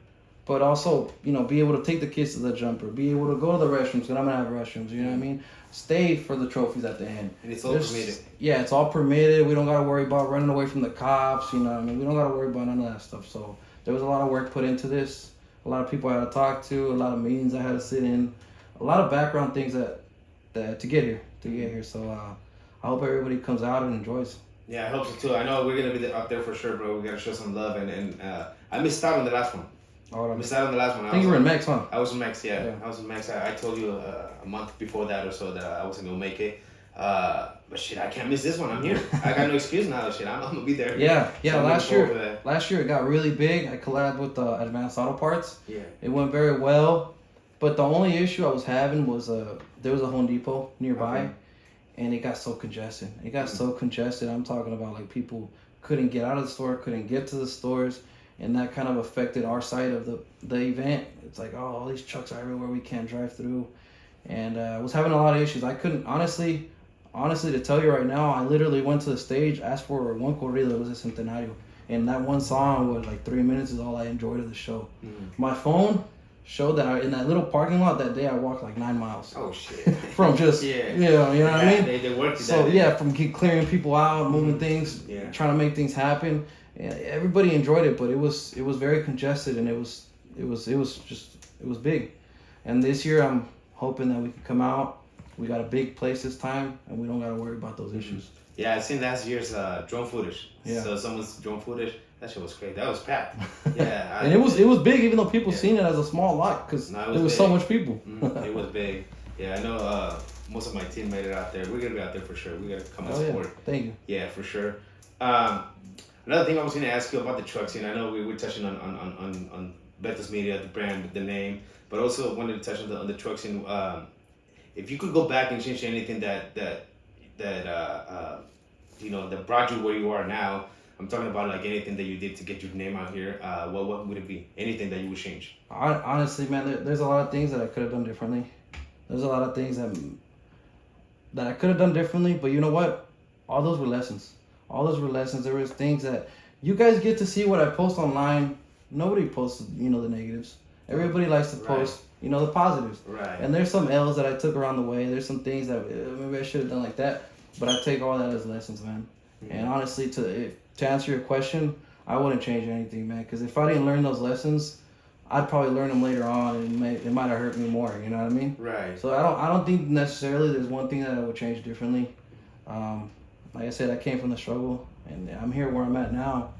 S2: but also, you know, be able to take the kids to the jumper, be able to go to the restrooms, because I'm gonna have restrooms. You know what I mean? Stay for the trophies at the end.
S1: And it's all permitted.
S2: Yeah, it's all permitted. We don't gotta worry about running away from the cops. You know what I mean? We don't gotta worry about none of that stuff. So there was a lot of work put into this. A lot of people I had to talk to. A lot of meetings I had to sit in. A lot of background things that to get here. So I hope everybody comes out and enjoys.
S1: Yeah, I hope so too. I know we're gonna be up there for sure, bro. We gotta show some love, and I missed out on the last one. I missed out on the last one.
S2: I think you were in Mex, huh?
S1: I was in Mex, yeah. I was in Mex. I told you a month before that or so that I wasn't gonna make it. But shit, I can't miss this one. I'm here. I got no excuse now. Shit, I'm gonna be there.
S2: Yeah.
S1: So I'm
S2: last
S1: looking forward to that.
S2: year it got really big. I collabed with Advanced Auto Parts.
S1: Yeah.
S2: It went very well, but the only issue I was having was there was a Home Depot nearby,
S1: Okay.
S2: and it got so congested. I'm talking about like people couldn't get out of the store, couldn't get to the stores, and that kind of affected our side of the event. It's like, oh, all these trucks are everywhere, we can't drive through, and I was having a lot of issues. I couldn't honestly to tell you right now, I literally went to the stage, asked for one corrido, it was a Centenario, and that one song was like 3 minutes is all I enjoyed of the show. My phone showed that in that little parking lot that day I walked like 9 miles.
S1: Oh shit.
S2: From just you know what I mean.
S1: They worked it
S2: So
S1: that
S2: yeah,
S1: day.
S2: from clearing people out, moving things,
S1: Yeah.
S2: trying to make things happen. And everybody enjoyed it, but it was very congested, and it was big. And this year I'm hoping that we can come out. We got a big place this time, and we don't got to worry about those issues.
S1: Yeah, I seen last year's drone footage.
S2: Yeah.
S1: So someone's drone footage. That shit was crazy. That was packed. Yeah.
S2: And it was big, even though people
S1: Yeah.
S2: seen it as a small lot, because
S1: No,
S2: there was so
S1: big.
S2: much people.
S1: It was big. Yeah, I know most of my team made it out there. We're gonna be out there for sure. We gotta come and
S2: Oh yeah,
S1: support.
S2: thank you.
S1: Yeah, for sure. Another thing I was gonna ask you about the trucks, and I know we were touching on Beto's Media, the brand, the name, but also wanted to touch on the trucks. And if you could go back and change anything that that brought you where you are now. I'm talking about like anything that you did to get your name out here. What would it be? Anything that you would change?
S2: Honestly, man, there's a lot of things that I could have done differently. There's a lot of things that I could have done differently, but you know what? All those were lessons. There was things that you guys get to see what I post online. Nobody posts, the negatives. Everybody likes to post, the positives.
S1: Right.
S2: And there's some L's that I took around the way. There's some things that maybe I should have done like that, but I take all that as lessons, man. Mm-hmm. And honestly, to answer your question, I wouldn't change anything, man. Because if I didn't learn those lessons, I'd probably learn them later on, and it might have hurt me more. You know what I mean?
S1: Right.
S2: So I don't think necessarily there's one thing that I would change differently. Like I said, I came from the struggle, and I'm here where I'm at now.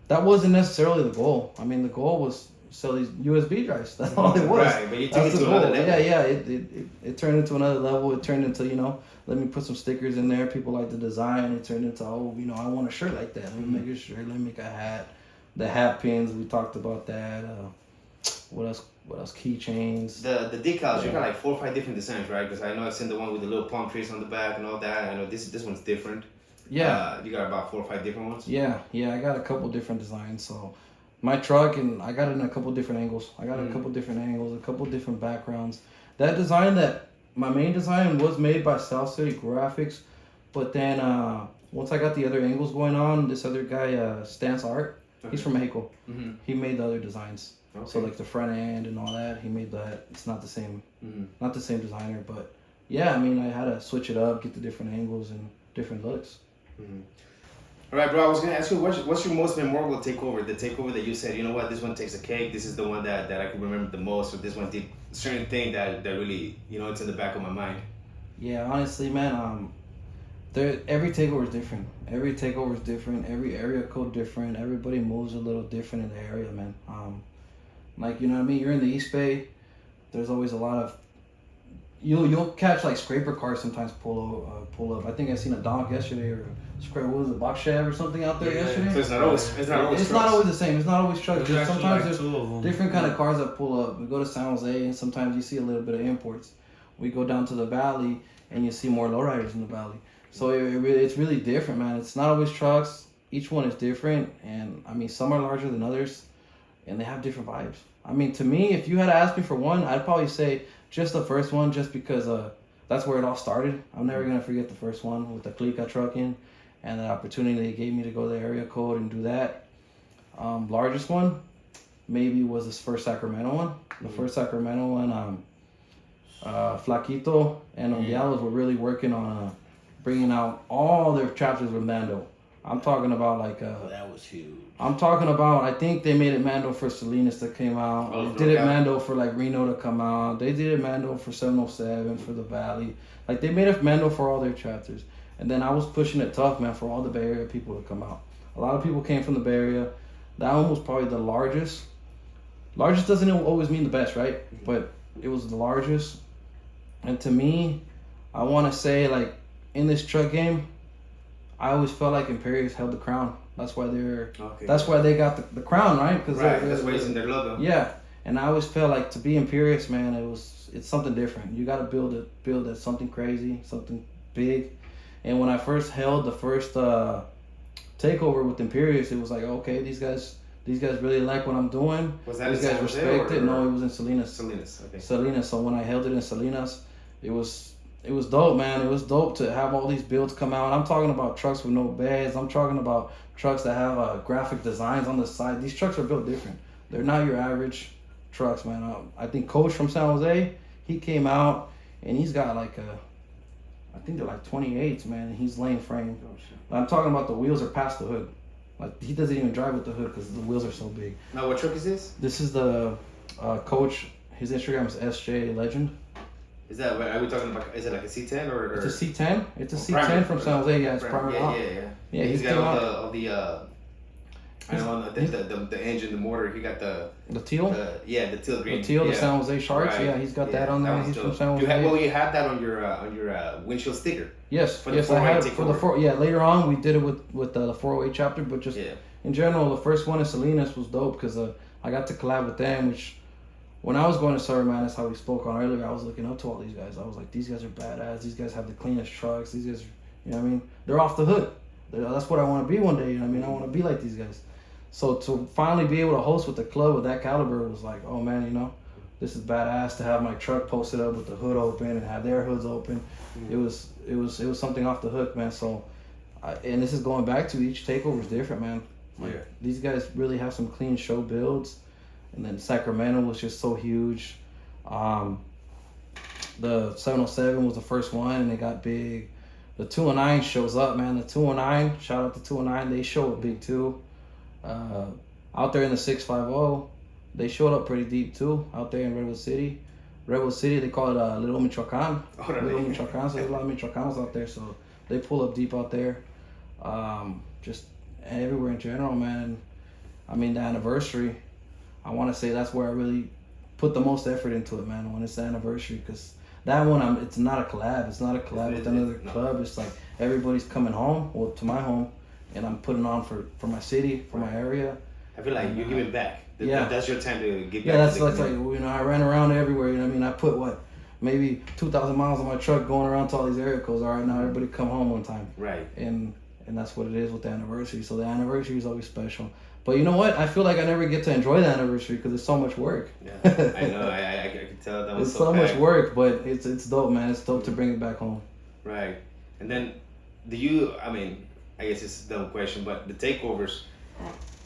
S2: That wasn't necessarily the goal. I mean, the goal was sell these USB drives. That's all it was.
S1: Right, but you took it
S2: That's
S1: to
S2: the goal.
S1: another level.
S2: Yeah. It turned into another level. It turned into, let me put some stickers in there. People like the design. It turned into, I want a shirt like that. Let me make a shirt. Let me make a hat. The hat pins, we talked about that. What else? Keychains.
S1: The decals, you got like 4 or 5 different designs, right? Because I know I've seen the one with the little palm trees on the back and all that. I know this one's different.
S2: Yeah.
S1: You got about 4 or 5 different ones?
S2: Yeah, I got a couple different designs. So my truck, and I got it in a couple different angles. a couple different backgrounds. That design, my main design was made by South City Graphics, but then once I got the other angles going on, this other guy, Stance Art, he's from Mexico. Mm-hmm. He made the other designs. Okay. So like the front end and all that, he made that. It's not the same, not the same designer, but yeah, I mean, I had to switch it up, get the different angles and different looks.
S1: Mm-hmm. All right, bro. I was gonna ask you, what's your most memorable takeover? The takeover that you said, you know what, this one takes a cake. This is the one that I could remember the most, or this one did a certain thing that really, it's in the back of my mind.
S2: Yeah, honestly, man, every takeover is different. Every area code different. Everybody moves a little different in the area, man. Like, you know what I mean? You're in the East Bay. There's always a lot of you'll catch like scraper cars sometimes pull up. I think I seen a donk yesterday, or what was it, box chev or something out there yesterday.
S1: So it's not always
S2: the same. It's not always trucks.
S3: There's
S2: Sometimes
S3: like
S2: there's different kind of cars that pull up. We go to San Jose, and sometimes you see a little bit of imports. We go down to the valley, and you see more lowriders in the valley. So it's really different, man. It's not always trucks. Each one is different, and I mean, some are larger than others, and they have different vibes. I mean, to me, if you had to ask me for one, I'd probably say just the first one, just because that's where it all started. I'm never gonna forget the first one with the Clica trucking, and the opportunity they gave me to go to the area code and do that. Largest one maybe was this first Sacramento one. The first Sacramento one, Flaquito and Diablos were really working on bringing out all their chapters with Mando. I'm talking about like
S3: that was huge.
S2: I'm talking about, I think they made it Mando for Salinas that came out. They did it Mando for like Reno to come out. They did it Mando for 707 for the Valley. Like, they made it Mando for all their chapters. And then I was pushing it tough, man, for all the Bay Area people to come out. A lot of people came from the Bay Area. That one was probably the largest. Largest doesn't always mean the best, right? But it was the largest. And to me, I want to say, like, in this truck game, I always felt like Imperius held the crown. That's why they're.
S1: Okay.
S2: That's why they got the crown, right? Cause
S1: right. That's why it's in their logo.
S2: Yeah, and I always felt like to be Imperius, man, it's something different. You got to build at something crazy, something big. And when I first held the first takeover with Imperius, it was like, okay, these guys really like what I'm doing.
S1: Was that
S2: these
S1: in
S2: guys
S1: San Jose
S2: respect it.
S1: or-
S2: No, it was in Salinas.
S1: Salinas. Okay.
S2: Salinas. So when I held it in Salinas, it was dope, man. It was dope to have all these builds come out. I'm talking about trucks with no beds. I'm talking about trucks that have graphic designs on the side. These trucks are built different. They're not your average trucks, man. I think Coach from San Jose, he came out and he's got like I think they're like 28s, man. And he's lane frame.
S1: Oh, shit.
S2: I'm talking about the wheels are past the hood. Like he doesn't even drive with the hood because the wheels are so big.
S1: Now, what truck is this?
S2: This is the Coach. His Instagram is SJ Legend.
S1: Is that? Are we talking about? Is it like a C10 or?
S2: It's a C10. It's a
S1: Or
S2: C10
S1: primer?
S2: from San Jose. Yeah, it's primer. Yeah,
S1: He's
S2: he
S1: got
S2: came
S1: all the. I know the engine, the motor. He got the
S2: teal.
S1: the teal green.
S2: The teal,
S1: yeah.
S2: the San Jose Sharks.
S1: Right.
S2: Yeah, he's got that on there.
S1: was
S2: He's
S1: dope.
S2: from San Jose.
S1: You had that on your windshield sticker.
S2: Yes,
S1: for the
S2: yes, I
S1: 408
S2: had it for the
S1: takeover.
S2: 4. Yeah, later on we did it with the 408 chapter, but just
S1: Yeah.
S2: in general, the first one in Salinas was dope because I got to collab with them. Which when I was going to Surrey, man, that's how we spoke on earlier. I was looking up to all these guys. I was like, these guys are badass. These guys have the cleanest trucks. These guys, you know what I mean? They're off the hood. That's what I want to be one day. You know what I mean? I want to be like these guys. So to finally be able to host with the club with that caliber was like, oh man, you know, this is badass to have my truck posted up with the hood open and have their hoods open. It was something off the hook, man. So, and this is going back to each takeover is different, man. Like,
S1: Yeah.
S2: These guys really have some clean show builds, and then Sacramento was just so huge. The 707 was the first one, and it got big. The 209 shows up, man. The 209, shout out to 209, they show up big too. Out there in the 650, they showed up pretty deep too. Out there in Redwood City, they call it Little Michoacan.
S1: Oh, really?
S2: Little Michoacan. So there's a lot of Michoacanos out there, so they pull up deep out there. Just everywhere in general, man. And I mean the anniversary, I want to say that's where I really put the most effort into it, man. When it's the anniversary, because that one, it's not a collab. It's not a collab with another club. It's like everybody's coming home, well, to my home, and I'm putting on for my city, for my area.
S1: I feel like you're giving back.
S2: Yeah.
S1: That's your time to give back.
S2: Yeah, that's
S1: to the
S2: like, you know, I ran around everywhere. You know what I mean? I put maybe 2,000 miles on my truck going around to all these area codes. All right, now everybody come home one time.
S1: Right.
S2: And that's what it is with the anniversary. So the anniversary is always special. But you know what? I feel like I never get to enjoy the anniversary because it's so much work.
S1: Yeah, I know. I can tell that was
S2: It's so
S1: packed.
S2: much work, but it's dope, man. It's dope to bring it back home.
S1: Right. And then, I mean, I guess it's a dumb question, but the takeovers,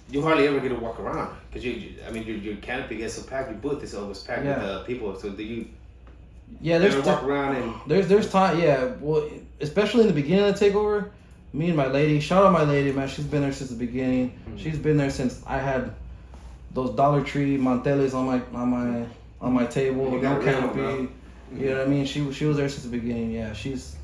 S1: you hardly ever get to walk around because your canopy gets so packed, your booth is always packed with people. So do you?
S2: Yeah, there's
S1: walk around and
S2: there's time. Yeah, well, especially in the beginning of the takeover, me and my lady. Shout out my lady, man. She's been there since the beginning.
S1: Mm-hmm.
S2: She's been there since I had those Dollar Tree manteles on my table,
S1: You
S2: no
S1: got a real one,
S2: canopy.
S1: bro.
S2: You know what I mean? She was there since the beginning. Yeah, she's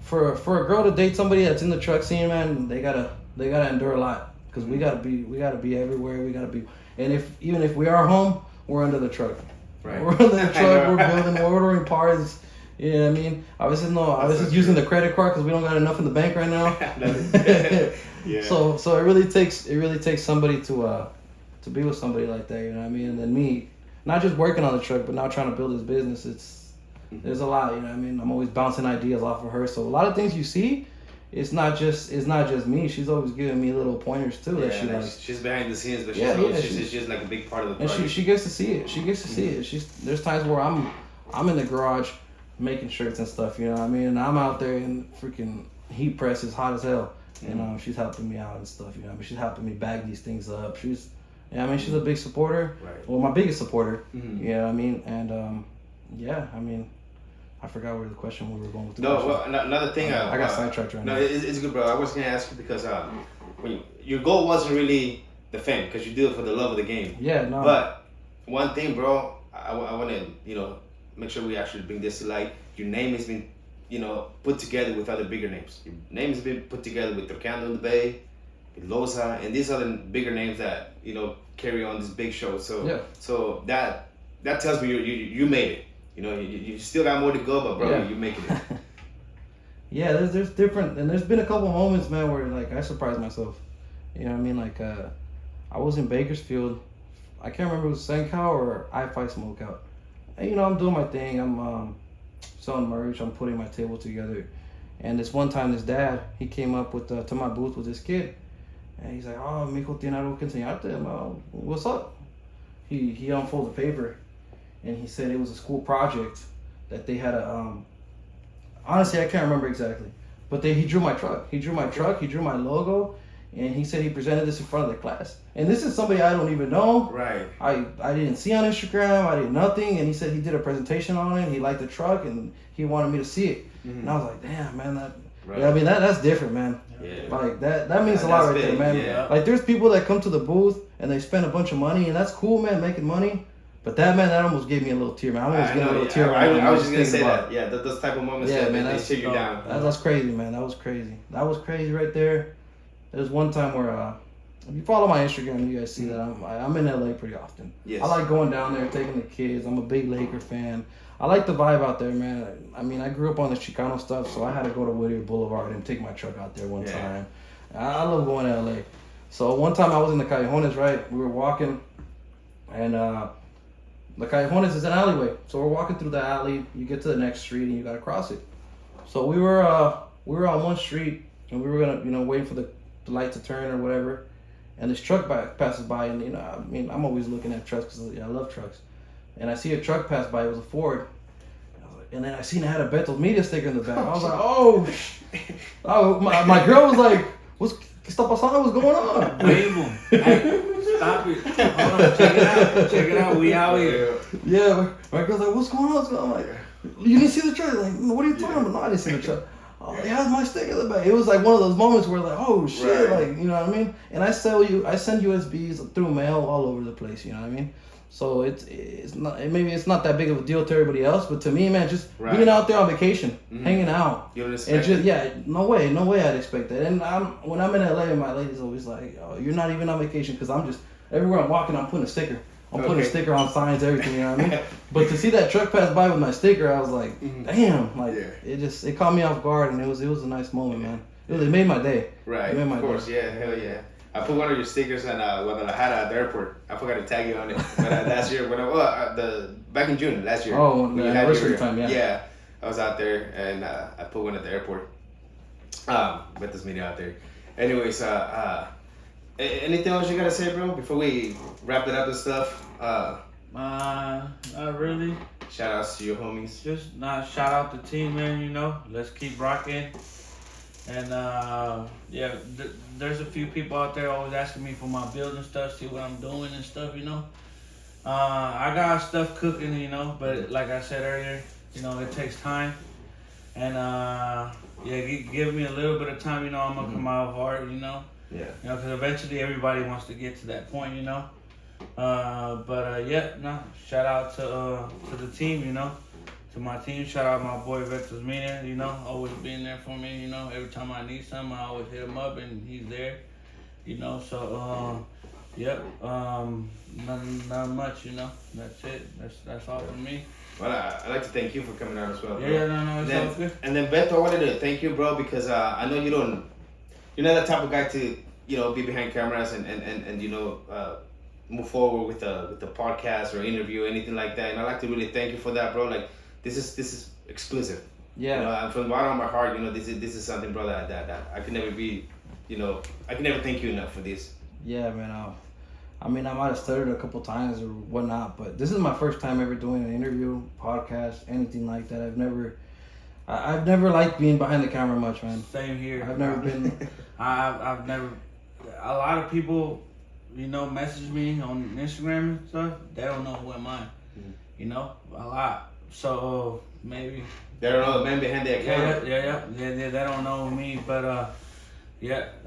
S2: for a girl to date somebody that's in the truck scene, man. They gotta endure a lot because we gotta be everywhere. We gotta be, and even if we are home, we're under the truck.
S1: Right.
S2: We're under the truck. We're building. We're ordering parts. You know what I mean? I was just using the credit card because we don't got enough in the bank right now.
S1: Yeah.
S2: So it really takes somebody to be with somebody like that. You know what I mean? And then me, not just working on the truck, but now trying to build this business. There's a lot. You know what I mean? I'm always bouncing ideas off of her. So a lot of things you see, it's not just me. She's always giving me little pointers too.
S1: Yeah,
S2: that she
S1: like,
S2: likes.
S1: she's behind the scenes, but she's just like a big part of the
S2: And
S1: project.
S2: she gets to see it. She gets to see it. There's times where I'm in the garage making shirts and stuff, you know what I mean? And I'm out there in freaking heat press is hot as hell. And she's helping me out and stuff, you know what I mean? She's helping me bag these things up. She's a big supporter.
S1: Right.
S2: Well, my biggest supporter.
S1: Mm-hmm.
S2: You know what I mean? And I mean, I forgot where the question we were going with.
S1: Another thing.
S2: I got sidetracked right now.
S1: No, it's good, bro. I was gonna ask you because your goal wasn't really the fame because you do it for the love of the game.
S2: Yeah, no.
S1: But one thing, bro, I want to make sure we actually bring this to light. Your name has been put together with other bigger names. Your name has been put together with Torcando in the Bay, with Loza, and these other bigger names that carry on this big show. So that tells me you made it. You still got more to go, but bro, you're making it.
S2: Yeah, there's different, and there's been a couple moments, man, where like I surprised myself. You know what I mean? Like I was in Bakersfield. I can't remember if it was Sencal or I-Fi Smokeout. And you know, I'm doing my thing. I'm selling merch. I'm putting my table together. And this one time, this dad, he came up with to my booth with this kid, and he's like, "Oh, mijo, tiene algo que enseñarte." I'm like, "What's up?" He unfolded the paper, and he said it was a school project that they had a honestly, I can't remember exactly, but he drew my truck. He drew my truck. He drew my logo, and he said he presented this in front of the class. And this is somebody I don't even know.
S1: Right.
S2: I didn't see on Instagram. I did nothing. And he said he did a presentation on it. He liked the truck, and he wanted me to see it.
S1: Mm-hmm.
S2: And I was like, damn, man, that.
S1: Right.
S2: Yeah, I mean that's different, man.
S1: Yeah.
S2: Like that means a lot right there, man.
S1: Yeah.
S2: Like there's people that come to the booth and they spend a bunch of money, and that's cool, man, making money. But that, man, that almost gave me a little tear, man. I almost gave me a little tear.
S1: I was just gonna say that. Yeah, those type of moments.
S2: Yeah,
S1: that
S2: man,
S1: they shake you down.
S2: That's crazy, man. That was crazy. That was crazy right there. There was one time where, if you follow my Instagram, you guys see that I'm in LA pretty often.
S1: Yes.
S2: I like going down there, taking the kids. I'm a big Laker fan. I like the vibe out there, man. I mean, I grew up on the Chicano stuff, so I had to go to Whittier Boulevard and take my truck out there one time. I love going to LA. So one time I was in the Callejones, right? We were walking, and the Callejones is an alleyway. So we're walking through the alley. You get to the next street, and you got to cross it. So we were on one street, and we were gonna, waiting for the light to turn or whatever. And this truck passes by, and I mean, I'm always looking at trucks because I love trucks. And I see a truck pass by. It was a Ford. And then I seen it had a Beto media sticker in the back. I was like, oh, my girl was like, ¿Qué está pasando? What's going on?
S3: Wave them. Hey, stop it. Hold on, check it out. We out here.
S2: Yeah, my girl's like, what's going on? I'm like, you didn't see the truck? Like, what are you talking about? No, I didn't see the truck. Oh, it has my sticker in the back. It was like one of those moments where like, oh shit,
S1: right.
S2: like, you know what I mean? And I send USBs through mail all over the place, you know what I mean? So it's not, maybe it's not that big of a deal to everybody else, but to me, man, just being out there on vacation, hanging out,
S1: you don't expect
S2: no way I'd expect that. And when I'm in LA, my lady's always like, oh, you're not even on vacation, because I'm just everywhere I'm walking, I'm putting a sticker. I'm putting a sticker on signs, everything, you know what I mean? But to see that truck pass by with my sticker, I was like, damn, like it caught me off guard, and it was a nice moment, man. It made my day.
S1: Right, of course, yeah, hell yeah. I put one of your stickers on Guadalajara at the airport. I forgot to tag you on it. But last year, back in June last year.
S2: Oh, the anniversary time, yeah.
S1: Yeah, I was out there and I put one at the airport. Beto's meeting out there. Anyways, anything else you gotta say, bro, before we wrap it up and stuff?
S3: Not really.
S1: Shout outs to your homies.
S3: Just shout out the team, man. Let's keep rocking. And there's a few people out there always asking me for my build and stuff, see what I'm doing and stuff, I got stuff cooking, but like I said earlier, it takes time. And give me a little bit of time, I'm gonna come out hard, Yeah. Because eventually everybody wants to get to that point, shout out to the team, to my team. Shout out my boy Vector's Mina, always being there for me, every time I need something, I always hit him up and he's there, so, not much, that's it, that's all from me.
S1: Well, I'd like to thank you for coming out as well, bro.
S3: It's all good.
S1: And then Beto, I wanted to thank you, bro, because I know you're not the type of guy to, be behind cameras and move forward with the podcast or interview or anything like that. And I'd like to really thank you for that, bro. Like, this is exclusive.
S2: Yeah.
S1: From the bottom of my heart, this is something, bro, that I can never be, I can never thank you enough for this.
S2: Yeah, man. I mean, I might have stuttered a couple times or whatnot, but this is my first time ever doing an interview, podcast, anything like that. I've never liked being behind the camera much, man.
S3: Same here.
S2: I've never been.
S3: I've never. A lot of people, message me on Instagram and stuff. They don't know who am I. A lot. So maybe
S1: they don't know the man behind the account.
S3: Yeah. They don't know me, but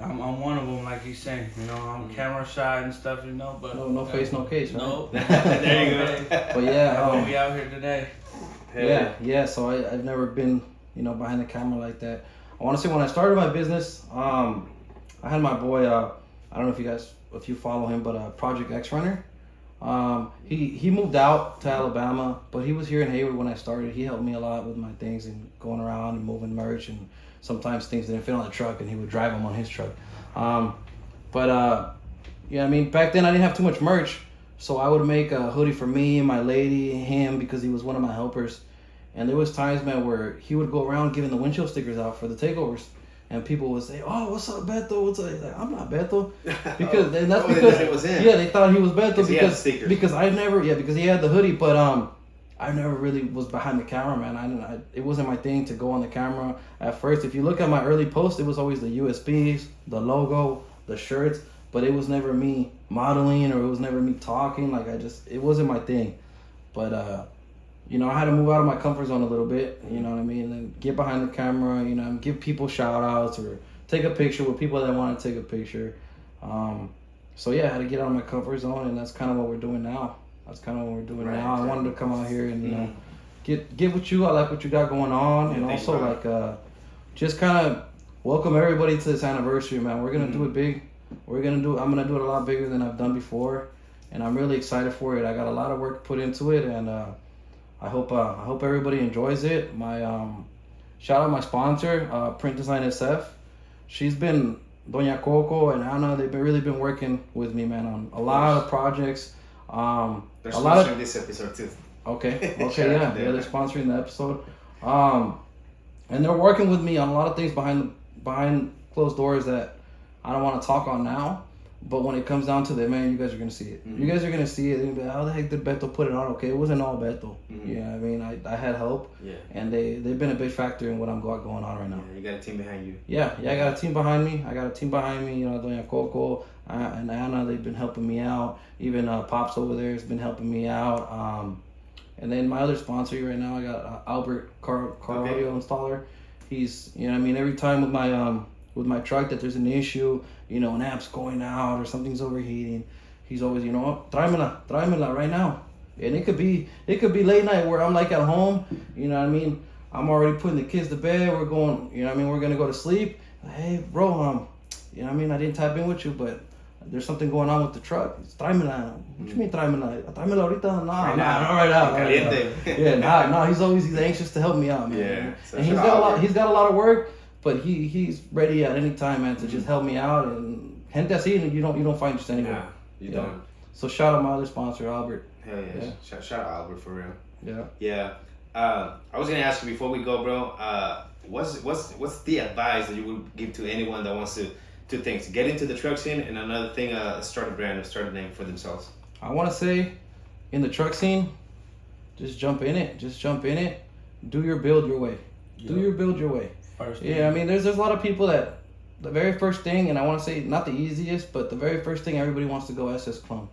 S3: I'm one of them. Like he's saying, I'm camera shy and stuff, but
S2: no face, no case, right?
S3: No.
S1: There you go.
S2: But yeah,
S3: we out here today.
S2: Yeah. So I've never been, behind the camera like that. I want to say when I started my business, I had my boy. I don't know if you follow him, but Project X Runner. He moved out to Alabama, but he was here in Hayward when I started. He helped me a lot with my things and going around and moving merch, and sometimes things didn't fit on the truck, and he would drive them on his truck. Yeah, I mean, back then I didn't have too much merch, so I would make a hoodie for me, my lady, him, because he was one of my helpers. And there was times, man, where he would go around giving the windshield stickers out for the takeovers. And people would say, "Oh, what's up, Beto? What's up?" He's like, "I'm not Beto," because and that's because
S1: it was him.
S2: Yeah, they thought he was Beto
S1: because
S2: I never because he had the hoodie, but I never really was behind the camera, man. It wasn't my thing to go on the camera at first. If you look at my early posts, it was always the USBs, the logo, the shirts, but it was never me modeling or it was never me talking. Like it wasn't my thing. But you know, I had to move out of my comfort zone a little bit, you know what I mean, and get behind the camera, you know, and give people shout outs or take a picture with people that want to take a picture. So yeah, I had to get out of my comfort zone, and that's kind of what we're doing now. Right, now. Exactly. I wanted to come out here and, you know, get with you. I like what you got going on, and also like just kind of welcome everybody to this anniversary, man. We're gonna do it big. I'm gonna do it a lot bigger than I've done before, and I'm really excited for it. I got a lot of work put into it, and I hope everybody enjoys it. My shout out my sponsor, Print Design SF. She's been Doña Coco and Anna. They've really been working with me, man, on a lot of projects.
S1: They're sponsoring this episode too.
S2: Okay, yeah, they're sponsoring the episode. And they're working with me on a lot of things behind closed doors that I don't want to talk on now. But when it comes down to that, man, you guys are gonna see it. You guys are gonna see it. And be like, how the heck did Beto put it on? Okay, it wasn't all Beto. Yeah, I mean, I had help. Yeah. And they've been a big factor in what I'm got going on right now.
S1: Yeah, you got a team behind you.
S2: Yeah, I got a team behind me. You know, Doña Coco and Anna, they've been helping me out. Even Pops over there has been helping me out. And then my other sponsor right now, I got Albert Car Audio Installer. He's, you know, I mean, every time with my truck that there's an issue, you know, an app's going out or something's overheating, he's always, you know what, tráemela right now. And it could be late night where I'm like at home, you know what I mean, I'm already putting the kids to bed, we're going, you know what I mean, we're gonna go to sleep. Hey bro, you know what I mean, I didn't tap in with you, but there's something going on with the truck. It's tráemela. What you mean tráemela? Tráemela ahorita? Nah, right now. Yeah, he's anxious to help me out, man.
S1: Yeah.
S2: And he's got a lot of work. But he's ready at any time, man, to just help me out. And gente así, you don't find just anywhere.
S1: Nah, you don't.
S2: So shout out my other sponsor, Albert.
S1: Hell yeah. Shout out Albert for real.
S2: Yeah.
S1: Yeah. I was gonna ask you before we go, bro. What's the advice that you would give to anyone that wants to two things: get into the truck scene, and another thing, start a brand or start a name for themselves?
S2: I want to say, in the truck scene, just jump in it. Do your build your way. Yep. Do your build your way. Yeah, I mean, there's a lot of people that the very first thing, and I want to say not the easiest, but the very first thing everybody wants to go SS clone,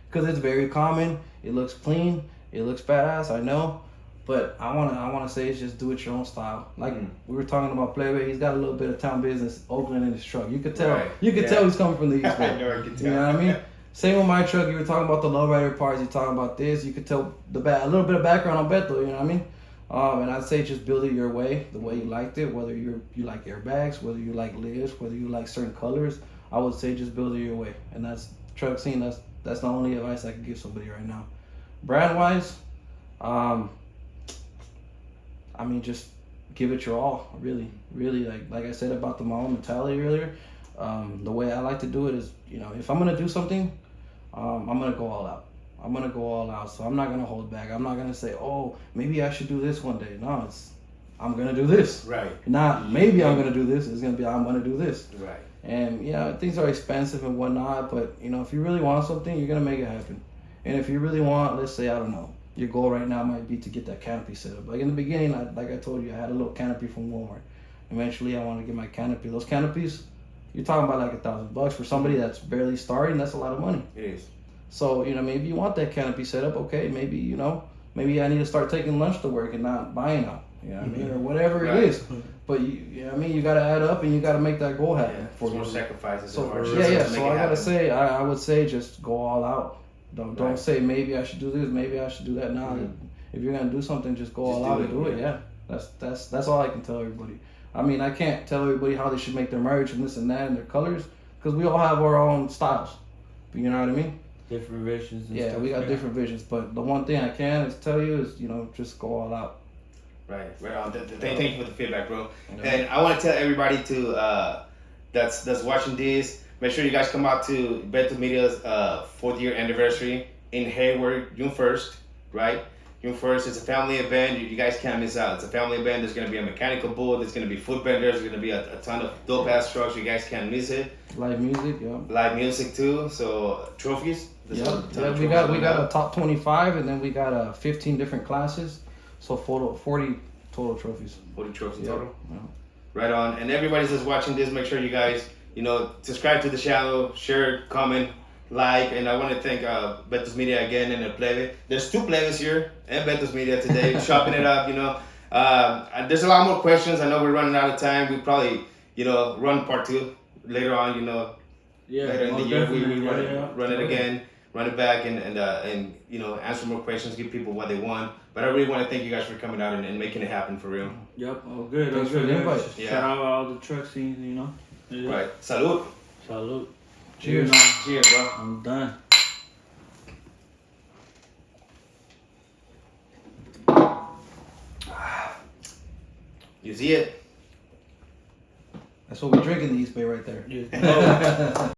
S2: because it's very common. It looks clean. It looks badass. I know, but I want to say it's just do it your own style. Like we were talking about Plebe, he's got a little bit of town business, Oakland in his truck. You could tell. Right. You could tell he's coming from the East Bay.
S1: I know, I can tell.
S2: You know what I mean? Same with my truck. You were talking about the lowrider parts. You talking about this. You could tell a little bit of background on Beto. You know what I mean? And I'd say just build it your way, the way you liked it, whether you like airbags, whether you like lids, whether you like certain colors. I would say just build it your way. And that's truck scene. That's the only advice I can give somebody right now. Brand wise, I mean, just give it your all. Really, like I said about the Mama mentality earlier. The way I like to do it is, you know, if I'm gonna do something, I'm gonna go all out. So I'm not gonna hold back. I'm not gonna say, oh, maybe I should do this one day. No, I'm gonna do this.
S1: Right.
S2: Not maybe I'm gonna do this. It's gonna be I'm gonna do this.
S1: Right.
S2: And you know, things are expensive and whatnot, but you know, if you really want something, you're gonna make it happen. And if you really want, let's say, I don't know, your goal right now might be to get that canopy set up. Like in the beginning, like I told you, I had a little canopy from Walmart. Eventually, I want to get my canopy. Those canopies, you're talking about like $1,000 for somebody that's barely starting. That's a lot of money.
S1: It is.
S2: So, you know, maybe you want that canopy set up, okay, maybe, you know, maybe I need to start taking lunch to work and not buying out, you know what I mean, or whatever it is. But, you know what I mean, you got to add up and you got to make that goal happen for you.
S1: More sacrifices.
S2: So, so I got to say, I would say just go all out. Don't say maybe I should do this, maybe I should do that. Now, if you're going to do something, just go all out and do it, yeah. That's all I can tell everybody. I mean, I can't tell everybody how they should make their merch and this and that and their colors, because we all have our own styles. You know what I mean?
S3: Different visions. And
S2: Yeah,
S3: stuff.
S2: we got different visions, but the one thing I can is tell you is, just go all out.
S1: Right on. Thank you for the feedback, bro.
S2: Yeah.
S1: And I want to tell everybody to that's watching this. Make sure you guys come out to Beto Media's 4th year anniversary in Hayward, June 1st, right? June 1st. It's a family event. You guys can't miss out. It's a family event. There's going to be a mechanical bull. There's going to be food vendors. There's going to be a ton of dope ass trucks. You guys can't miss it.
S2: Live music, yeah.
S1: Live music too. So trophies. There's a ton of
S2: We
S1: trophies
S2: got
S1: going
S2: a top 25, and then we got 15 different classes. So 40 total trophies.
S1: 40 trophies
S2: Yeah.
S1: total.
S2: Yeah.
S1: Right on. And everybody that's watching this, make sure you guys, subscribe to the channel, share, comment, like. And I want to thank Beto's Media again and Elplebe. There's 2 plebes here and Beto's Media today, chopping it up, and there's a lot more questions. I know we're running out of time. We probably, run part 2 later on, later in the year. We run it again, run it back, and answer more questions, give people what they want. But I really want to thank you guys for coming out and making it happen for real.
S3: Yep. Oh, good.
S2: Thanks for the invite.
S1: Yeah.
S3: Shout out all the truck scenes, Yeah.
S1: Right. Salud.
S3: Salute.
S2: Cheers.
S1: Cheers, bro.
S3: I'm done.
S1: You see it?
S2: That's what we drink in the East Bay right there.
S3: Yeah.